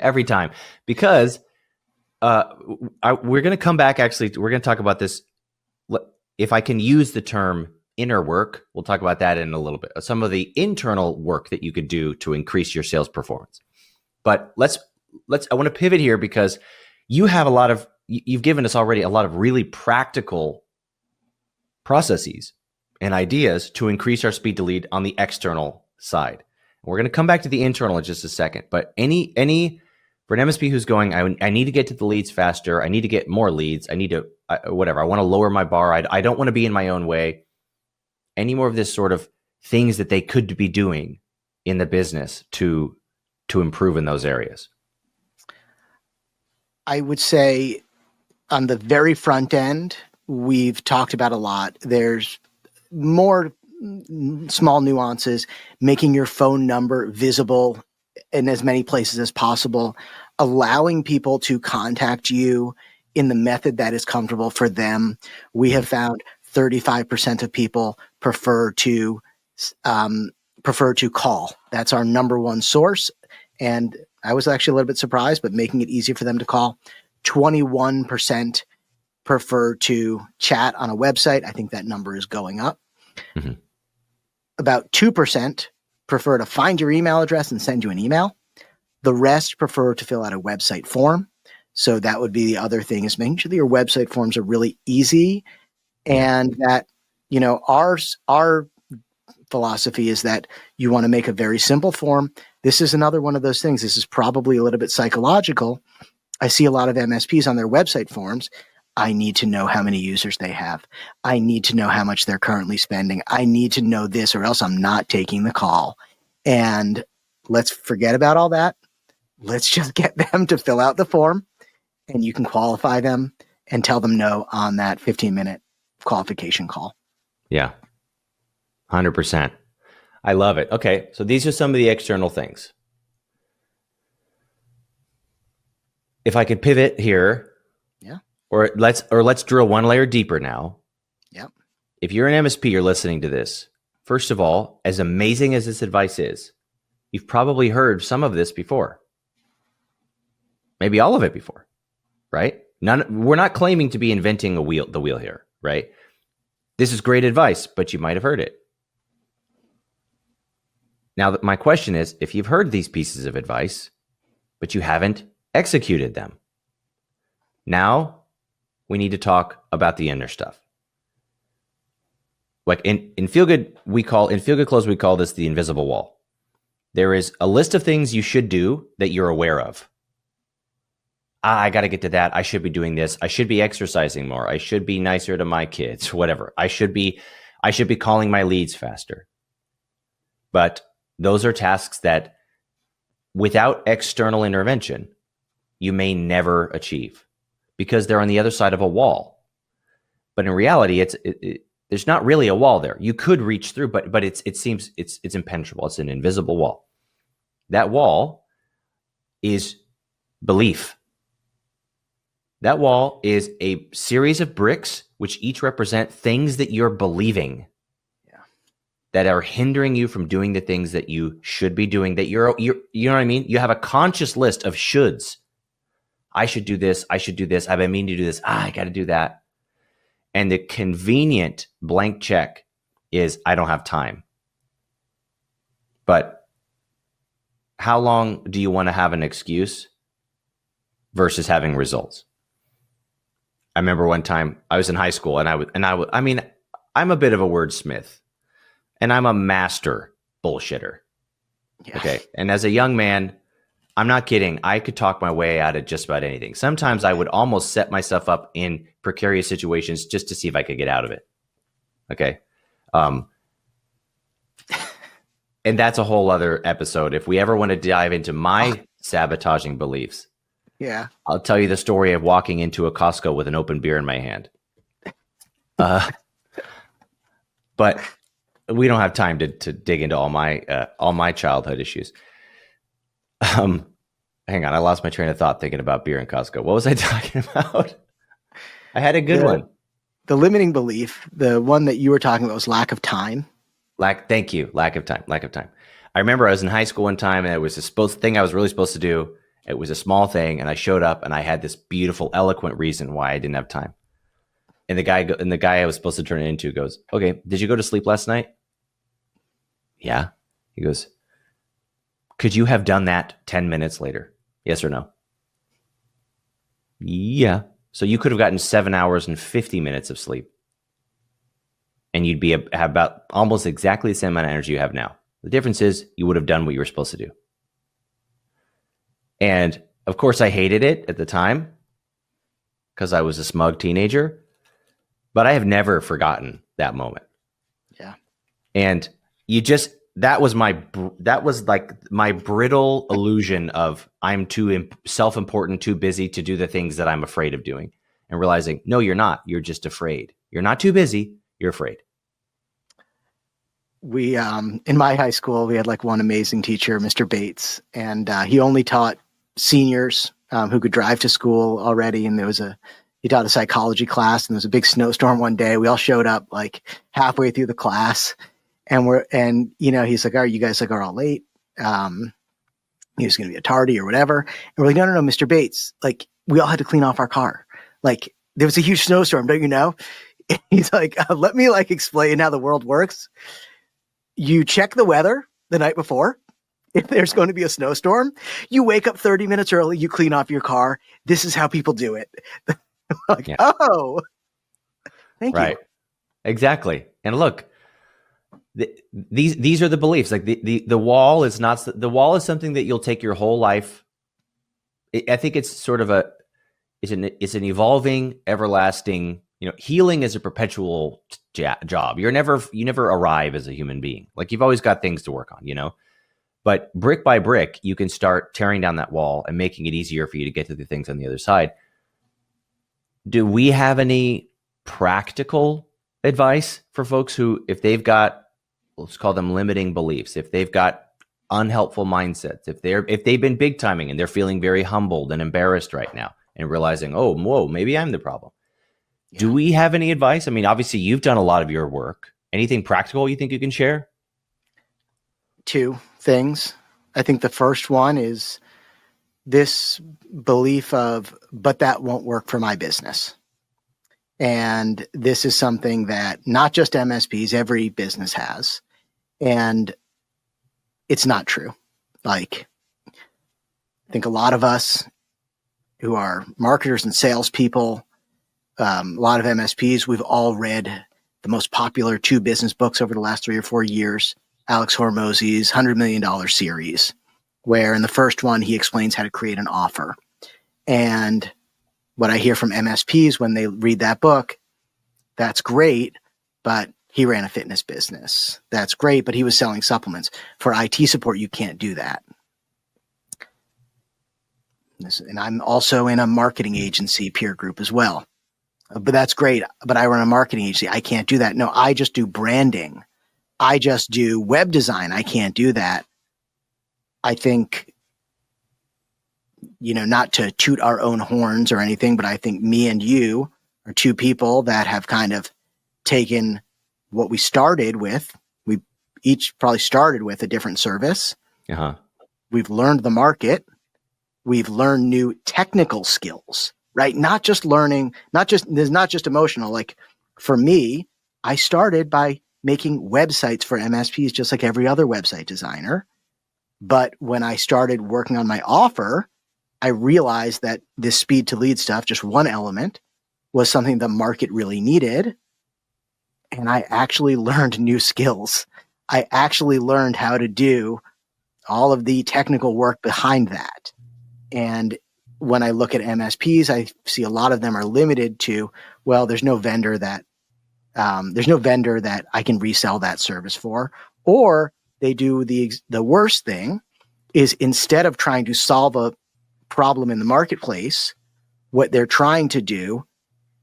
every time. Because we're going to come back, actually, we're going to talk about this. If I can use the term inner work, we'll talk about that in a little bit. Some of the internal work that you could do to increase your sales performance. But I want to pivot here because you've given us already a lot of really practical processes and ideas to increase our speed to lead on the external side. We're going to come back to the internal in just a second, but for an MSP who's going, I need to get to the leads faster. I need to get more leads. I need to, whatever. I want to lower my bar. I don't want to be in my own way. Any more of this sort of things that they could be doing in the business to improve in those areas? I would say on the very front end, we've talked about a lot. There's more small nuances, making your phone number visible in as many places as possible, allowing people to contact you in the method that is comfortable for them. We have found 35% of people prefer to call. That's our number one source. And I was actually a little bit surprised, but making it easy for them to call. 21% prefer to chat on a website. I think that number is going up. Mm-hmm. About 2% prefer to find your email address and send you an email. The rest prefer to fill out a website form. So that would be the other thing, is making sure that your website forms are really easy. And that, our philosophy is that you want to make a very simple form. This is another one of those things. This is probably a little bit psychological. I see a lot of MSPs on their website forms. I need to know how many users they have. I need to know how much they're currently spending. I need to know this, or else I'm not taking the call. And let's forget about all that. Let's just get them to fill out the form, and you can qualify them and tell them no on that 15-minute qualification call. Yeah. 100%. I love it. Okay. So these are some of the external things. If I could pivot here, or let's drill one layer deeper now. Yep. If you're an MSP, you're listening to this. First of all, as amazing as this advice is, you've probably heard some of this before. Maybe all of it before, right? We're not claiming to be inventing the wheel here, right? This is great advice, but you might have heard it. Now, my question is, if you've heard these pieces of advice, but you haven't executed them, now we need to talk about the inner stuff. Like in Feel Good Close, we call this the invisible wall. There is a list of things you should do that you're aware of. I got to get to that. I should be doing this. I should be exercising more. I should be nicer to my kids, whatever. I should be calling my leads faster. But those are tasks that without external intervention, you may never achieve because they're on the other side of a wall. But in reality, There's not really a wall there. You could reach through, but it seems it's impenetrable. It's an invisible wall. That wall is belief. That wall is a series of bricks which each represent things that you're believing that are hindering you from doing the things that you should be doing, that you know what I mean? You have a conscious list of shoulds. I should do this. I should do this. I've been meaning to do this. I got to do that. And the convenient blank check is I don't have time. But how long do you want to have an excuse versus having results? I remember one time I was in high school and I mean, I'm a bit of a wordsmith and I'm a master bullshitter. Yeah. Okay. And as a young man, I'm not kidding. I could talk my way out of just about anything. Sometimes I would almost set myself up in precarious situations just to see if I could get out of it. Okay. And that's a whole other episode. If we ever want to dive into my sabotaging beliefs, yeah, I'll tell you the story of walking into a Costco with an open beer in my hand. But we don't have time to dig into all my childhood issues. Hang on, I lost my train of thought thinking about beer and Costco. What was I talking about? I had a good one. The limiting belief, the one that you were talking about was lack of time. Thank you. Lack of time. I remember I was in high school one time and it was a thing I was really supposed to do. It was a small thing and I showed up and I had this beautiful, eloquent reason why I didn't have time. And the guy I was supposed to turn it into goes, "Okay, did you go to sleep last night?" "Yeah." He goes, "Could you have done that 10 minutes later? Yes or no?" "Yeah." So you could have gotten 7 hours and 50 minutes of sleep. And you'd have about almost exactly the same amount of energy you have now. The difference is you would have done what you were supposed to do. And of course, I hated it at the time because I was a smug teenager, but I have never forgotten that moment. Yeah. And that was like my brittle illusion of I'm too self-important, too busy to do the things that I'm afraid of doing, and realizing, no, you're not. You're just afraid. You're not too busy. You're afraid. We, in my high school, we had like one amazing teacher, Mr. Bates, and he only taught seniors who could drive to school already. And he taught a psychology class, and there was a big snowstorm one day. We all showed up like halfway through the class, and he's like, "Are you guys are all late?" He was going to be a tardy or whatever. And we're like, no, Mr. Bates, like we all had to clean off our car. Like there was a huge snowstorm, don't you know? And he's like, let me like explain how the world works. You check the weather the night before. If there's going to be a snowstorm, you wake up 30 minutes early, you clean off your car. This is how people do it. Like, yeah. Oh, thank you. Exactly. And look, these are the beliefs. Like the wall is not, the wall is something that you'll take your whole life. I think it's sort of it's an evolving, everlasting, healing is a perpetual job. You never arrive as a human being. Like you've always got things to work on, but brick by brick, you can start tearing down that wall and making it easier for you to get to the things on the other side. Do we have any practical advice for folks who, if they've got, let's call them limiting beliefs, if they've got unhelpful mindsets, if they've been big timing and they're feeling very humbled and embarrassed right now and realizing, oh, whoa, maybe I'm the problem. Yeah. Do we have any advice? I mean, obviously you've done a lot of your work. Anything practical you think you can share? 2 things. I think the first one is this belief of, but that won't work for my business. And this is something that not just MSPs, every business has. And it's not true. Like, I think a lot of us who are marketers and salespeople, a lot of MSPs, we've all read the most popular 2 business books over the last 3 or 4 years, Alex Hormozy's $100 Million series, where in the first one, he explains how to create an offer. And what I hear from MSPs when they read that book, that's great, but he ran a fitness business. That's great, but he was selling supplements. For IT support, you can't do that. And I'm also in a marketing agency peer group as well. But that's great. But I run a marketing agency. I can't do that. No, I just do branding. I just do web design. I can't do that. I think, not to toot our own horns or anything, but I think me and you are two people that have kind of taken what we started with. We each probably started with a different service. Uh-huh. We've learned the market. We've learned new technical skills, right? There's not just emotional. Like for me, I started by making websites for MSPs just like every other website designer. But when I started working on my offer, I realized that this speed to lead stuff, just one element, was something the market really needed. And I actually learned new skills. I actually learned how to do all of the technical work behind that. And when I look at MSPs, I see a lot of them are limited to, well, there's no vendor that I can resell that service for. Or they do the worst thing is, instead of trying to solve a problem in the marketplace, what they're trying to do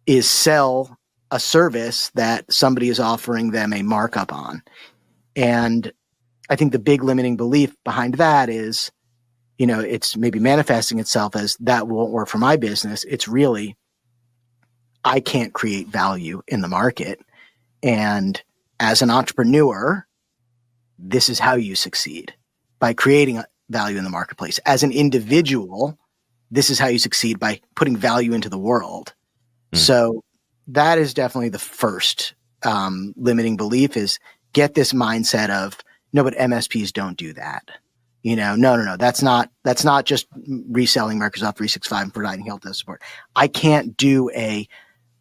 is sell a service that somebody is offering them a markup on. And I think the big limiting belief behind that is, it's maybe manifesting itself as that won't work for my business. It's really, I can't create value in the market. And as an entrepreneur, this is how you succeed, by creating value in the marketplace. As an individual, this is how you succeed, by putting value into the world. So that is definitely the first limiting belief, is get this mindset of, no, but MSPs don't do that. No. That's not just reselling Microsoft 365 and providing help desk support. I can't do a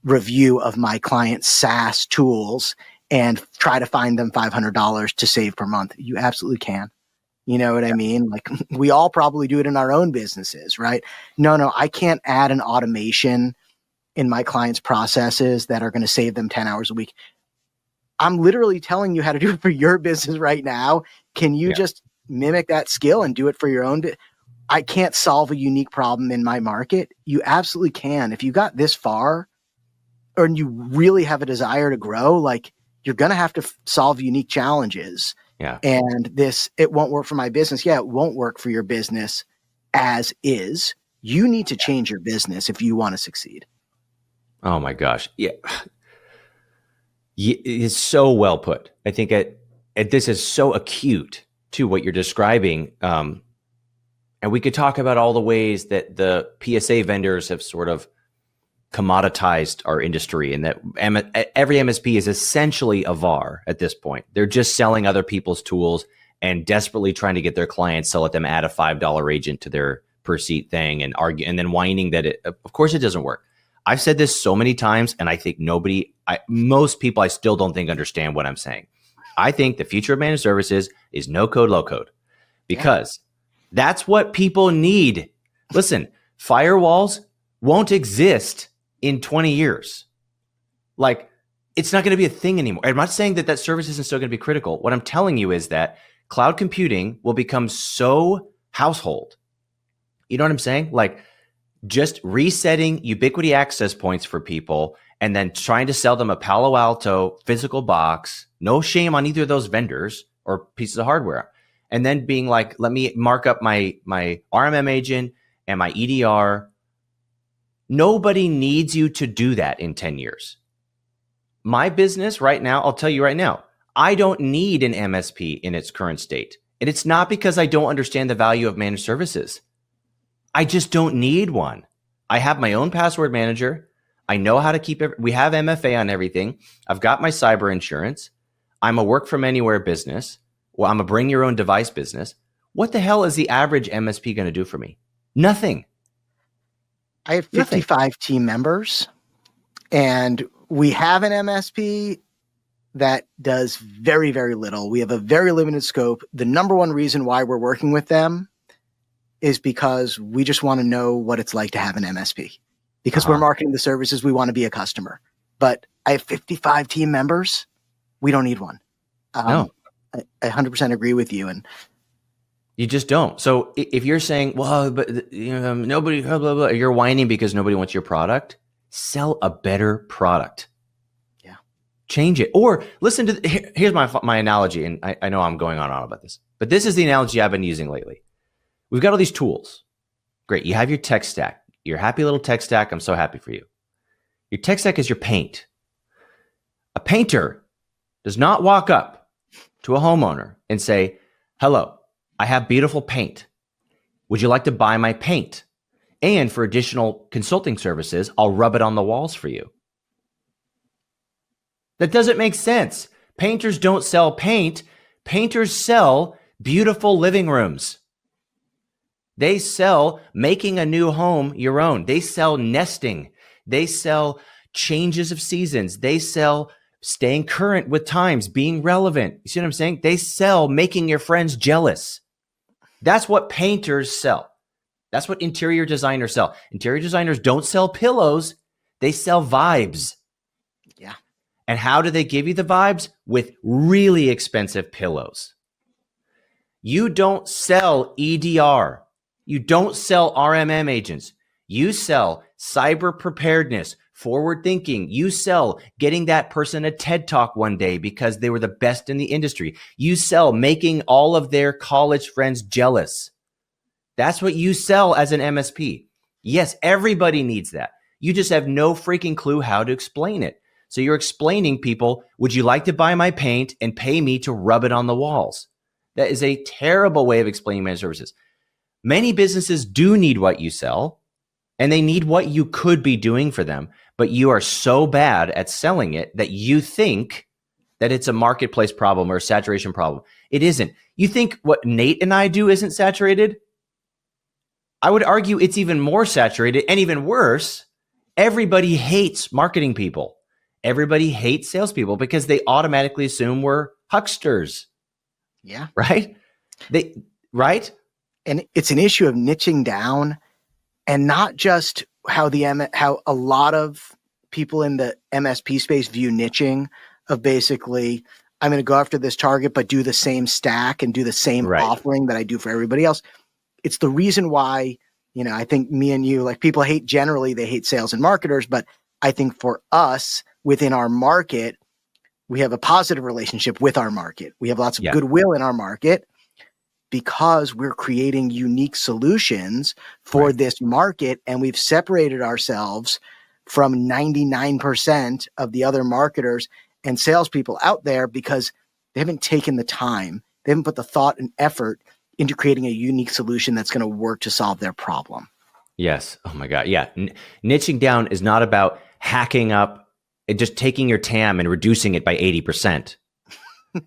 review of my client's SaaS tools and try to find them $500 to save per month. You absolutely can. You know what I mean? Like, we all probably do it in our own businesses, right? No, I can't add an automation in my clients' processes that are going to save them 10 hours a week. I'm literally telling you how to do it for your business right now. Can you just mimic that skill and do it for your own? I can't solve a unique problem in my market. You absolutely can. If you got this far, or you really have a desire to grow, like, you're going to have to solve unique challenges. Yeah. And it won't work for my business. Yeah, it won't work for your business as is. You need to change your business if you want to succeed. Oh my gosh. Yeah. It's so well put. I think this is so acute to what you're describing. And we could talk about all the ways that the PSA vendors have sort of commoditized our industry, and that every MSP is essentially a VAR at this point. They're just selling other people's tools and desperately trying to get their clients to let them add a $5 agent to their per seat thing, and argue, and then whining that of course it doesn't work. I've said this so many times, and I think most people I still don't think understand what I'm saying. I think the future of managed services is no code, low code, because that's what people need. Listen, firewalls won't exist in 20 years. Like, it's not going to be a thing anymore. I'm not saying that service isn't still going to be critical. What I'm telling you is that cloud computing will become so household. You know what I'm saying? Like, just resetting ubiquity access points for people and then trying to sell them a Palo Alto physical box. No shame on either of those vendors or pieces of hardware. And then being like, let me mark up my RMM agent and my EDR. Nobody needs you to do that in 10 years. My business right now, I'll tell you right now, I don't need an MSP in its current state. And it's not because I don't understand the value of managed services. I just don't need one. I have my own password manager. I know how to keep it. We have MFA on everything. I've got my cyber insurance. I'm a work from anywhere business. Well, I'm a bring your own device business. What the hell is the average MSP going to do for me? Nothing. I have 55 team members, and we have an MSP that does very, very little. We have a very limited scope. The number one reason why we're working with them is because we just want to know what it's like to have an MSP. Because we're marketing the services, we want to be a customer. But I have 55 team members. We don't need one. No. I 100% agree with you. And you just don't. So if you're saying, well, but nobody, blah, blah, blah, you're whining because nobody wants your product. Sell a better product. Yeah. Change it. Or listen to, here's my analogy. And I know I'm going on about this, but this is the analogy I've been using lately. We've got all these tools. Great. You have your tech stack, your happy little tech stack. I'm so happy for you. Your tech stack is your paint. A painter does not walk up to a homeowner and say, hello, I have beautiful paint. Would you like to buy my paint? And for additional consulting services, I'll rub it on the walls for you. That doesn't make sense. Painters don't sell paint. Painters sell beautiful living rooms. They sell making a new home your own. They sell nesting. They sell changes of seasons. They sell staying current with times, being relevant. You see what I'm saying? They sell making your friends jealous. That's what painters sell. That's what interior designers sell. Interior designers don't sell pillows. They sell vibes. Yeah. And how do they give you the vibes? With really expensive pillows. You don't sell EDR. You don't sell RMM agents. You sell cyber preparedness, forward thinking. You sell getting that person a TED Talk one day because they were the best in the industry. You sell making all of their college friends jealous. That's what you sell as an MSP. Yes, everybody needs that. You just have no freaking clue how to explain it. So you're explaining people, would you like to buy my paint and pay me to rub it on the walls? That is a terrible way of explaining managed services. Many businesses do need what you sell, and they need what you could be doing for them, but you are so bad at selling it that you think that it's a marketplace problem or a saturation problem. It isn't. You think what Nate and I do isn't saturated? I would argue it's even more saturated, and even worse, everybody hates marketing people. Everybody hates salespeople because they automatically assume we're hucksters. Yeah. Right? Right? And it's an issue of niching down, and not just how a lot of people in the MSP space view niching of basically, I'm going to go after this target, but do the same stack and do the same offering that I do for everybody else. It's the reason why, I think me and you, like, people generally they hate sales and marketers, but I think for us within our market, we have a positive relationship with our market. We have lots of goodwill in our market because we're creating unique solutions for this market. And we've separated ourselves from 99% of the other marketers and salespeople out there because they haven't taken the time. They haven't put the thought and effort into creating a unique solution that's going to work to solve their problem. Yes. Oh my God. Yeah. Niching down is not about hacking up and just taking your TAM and reducing it by 80%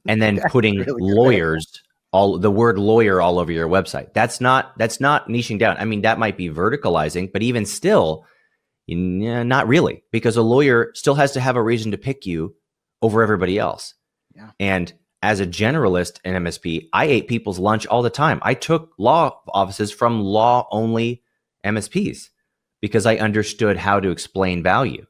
and then putting really lawyers, the word lawyer all over your website. That's not niching down. I mean, that might be verticalizing, but even still, not really, because a lawyer still has to have a reason to pick you over everybody else. Yeah. And as a generalist in MSP, I ate people's lunch all the time. I took law offices from law-only MSPs because I understood how to explain value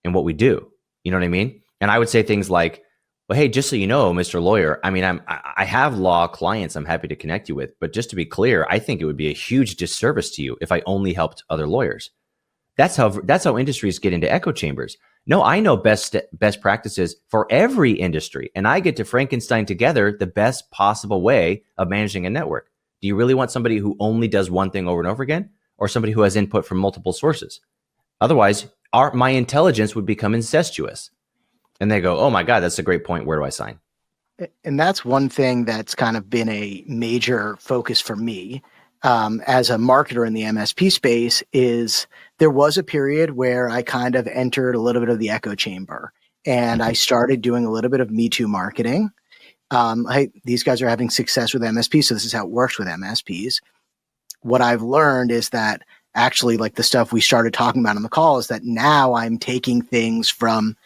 and what we do. You know what I mean? And I would say things like, well, hey, just so you know, Mr. Lawyer, I mean, I have law clients I'm happy to connect you with, but just to be clear, I think it would be a huge disservice to you if I only helped other lawyers. That's how industries get into echo chambers. No, I know best practices for every industry, and I get to Frankenstein together the best possible way of managing a network. Do you really want somebody who only does one thing over and over again, or somebody who has input from multiple sources? Otherwise, my intelligence would become incestuous. And they go, oh my God, that's a great point. Where do I sign? And that's one thing that's kind of been a major focus for me as a marketer in the MSP space is there was a period where I kind of entered a little bit of the echo chamber and I started doing a little bit of Me Too marketing. These guys are having success with MSPs, so this is how it works with MSPs. What I've learned is that actually, like the stuff we started talking about on the call, is that now I'm taking things from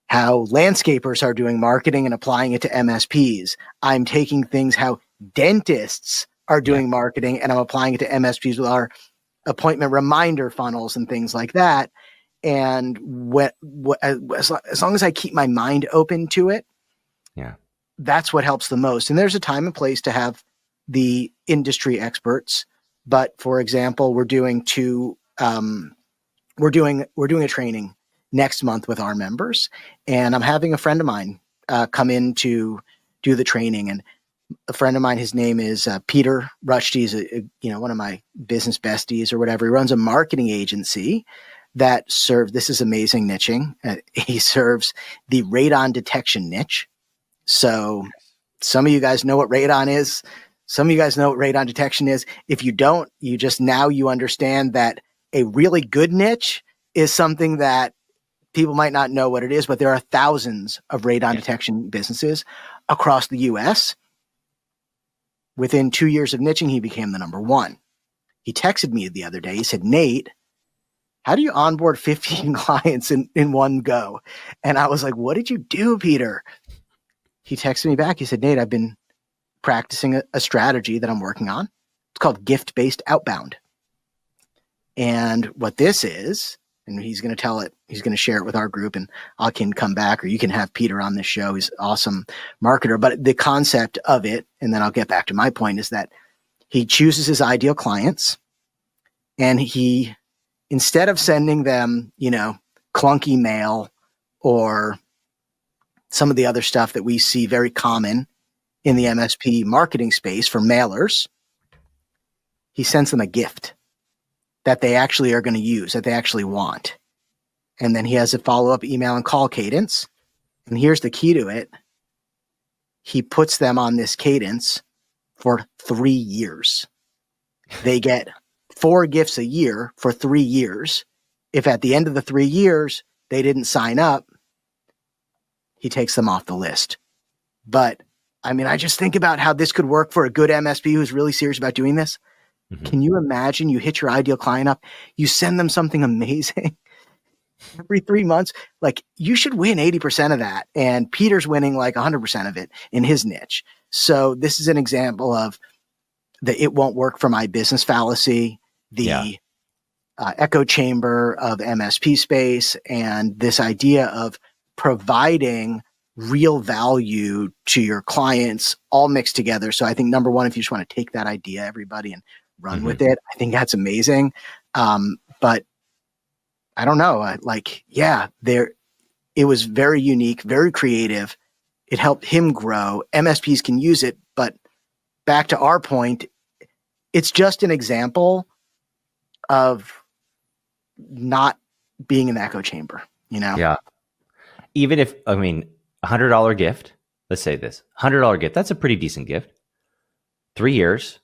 how landscapers are doing marketing and applying it to MSPs. I'm taking things how dentists are doing marketing and I'm applying it to MSPs with our appointment reminder funnels and things like that. And as long as I keep my mind open to it, that's what helps the most. And there's a time and place to have the industry experts. But for example, we're doing two we're doing a training next month with our members, and I'm having a friend of mine come in to do the training. And a friend of mine, his name is Peter Rushdie. He's one of my business besties or whatever. He runs a marketing agency that this is amazing niching. He serves the radon detection niche. So some of you guys know what radon is. Some of you guys know what radon detection is. If you don't, you understand that a really good niche is something that people might not know what it is, but there are thousands of radon detection businesses across the US. Within 2 years of niching, he became the number one. He texted me the other day. He said, Nate, how do you onboard 15 clients in one go? And I was like, what did you do, Peter? He texted me back. He said, Nate, I've been practicing a strategy that I'm working on. It's called gift-based outbound. And what this is, and he's going to share it with our group, and I can come back, or you can have Peter on this show. He's an awesome marketer. But the concept of it, and then I'll get back to my point, is that he chooses his ideal clients, and he, instead of sending them, clunky mail or some of the other stuff that we see very common in the MSP marketing space for mailers, he sends them a gift that they actually are going to use, that they actually want. And then he has a follow-up email and call cadence. And here's the key to it. He puts them on this cadence for 3 years. They get 4 gifts a year for 3 years. If at the end of the 3 years, they didn't sign up, he takes them off the list. But I mean, I just think about how this could work for a good MSP who's really serious about doing this. Mm-hmm. Can you imagine you hit your ideal client up, you send them something amazing every 3 months? Like, you should win 80% of that. And Peter's winning like 100% of it in his niche. So this is an example of the it won't work for my business fallacy, the echo chamber of MSP space, and this idea of providing real value to your clients all mixed together. So I think number one, if you just want to take that idea, everybody, and run with it, I think that's amazing. But I don't know, it was very unique, very creative. It helped him grow. MSPs can use it, but back to our point, it's just an example of not being in the echo chamber, Yeah. Even if, $100 gift, let's say this, $100 gift, that's a pretty decent gift. 3 years,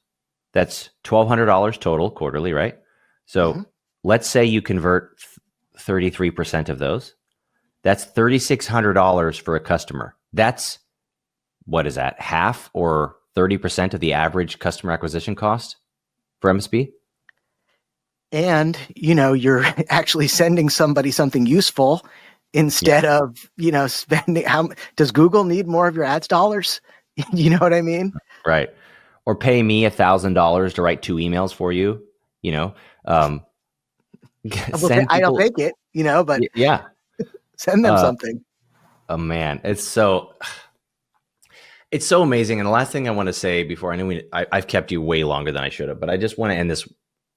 that's $1,200 total quarterly, right? So let's say you convert 33% of those. That's $3,600 for a customer. That's, what is that, half or 30% of the average customer acquisition cost for MSP? And, you're actually sending somebody something useful instead of, spending. Does Google need more of your ads dollars? You know what I mean? Right. Or pay me $1,000 to write 2 emails for you, I'll take it, but yeah, send them something. Oh man, it's so amazing. And the last thing I want to say before, I know I've kept you way longer than I should have, but I just want to end this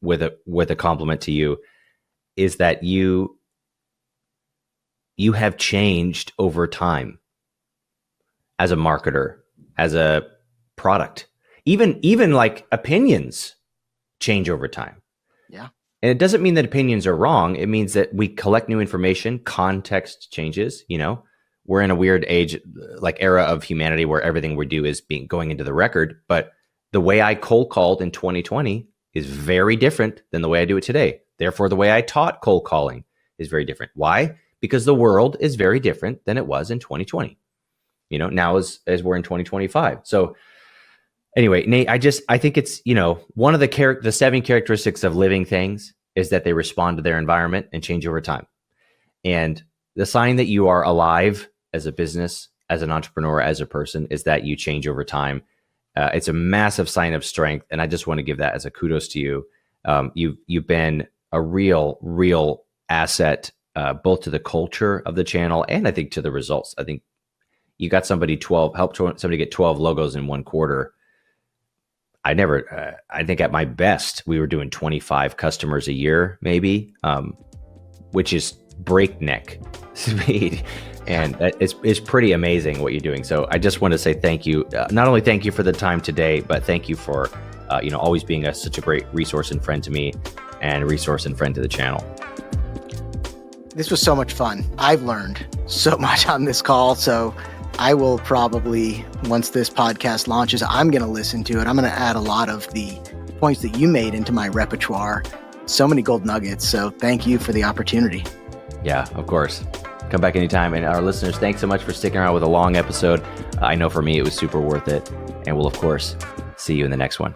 with a compliment to you, is that you have changed over time as a marketer, as a product. Even like opinions change over time. Yeah. And it doesn't mean that opinions are wrong. It means that we collect new information, context changes, We're in a weird age, like era of humanity, where everything we do is going into the record. But the way I cold called in 2020 is very different than the way I do it today. Therefore, the way I taught cold calling is very different. Why? Because the world is very different than it was in 2020. Now as we're in 2025. So anyway, Nate, I think it's, one of the 7 characteristics of living things is that they respond to their environment and change over time. And the sign that you are alive as a business, as an entrepreneur, as a person, is that you change over time. It's a massive sign of strength. And I just want to give that as a kudos to you. You've been a real asset, both to the culture of the channel and I think to the results. I think you got helped somebody get 12 logos in 1 quarter. I think at my best, we were doing 25 customers a year, maybe. which is breakneck speed. And it's pretty amazing what you're doing. So I just want to say thank you. Not only thank you for the time today, but thank you for always being such a great resource and friend to me, and a resource and friend to the channel. This was so much fun. I've learned so much on this call. So I will probably, once this podcast launches, I'm going to listen to it. I'm going to add a lot of the points that you made into my repertoire. So many gold nuggets. So thank you for the opportunity. Yeah, of course. Come back anytime. And our listeners, thanks so much for sticking around with a long episode. I know for me, it was super worth it. And we'll, of course, see you in the next one.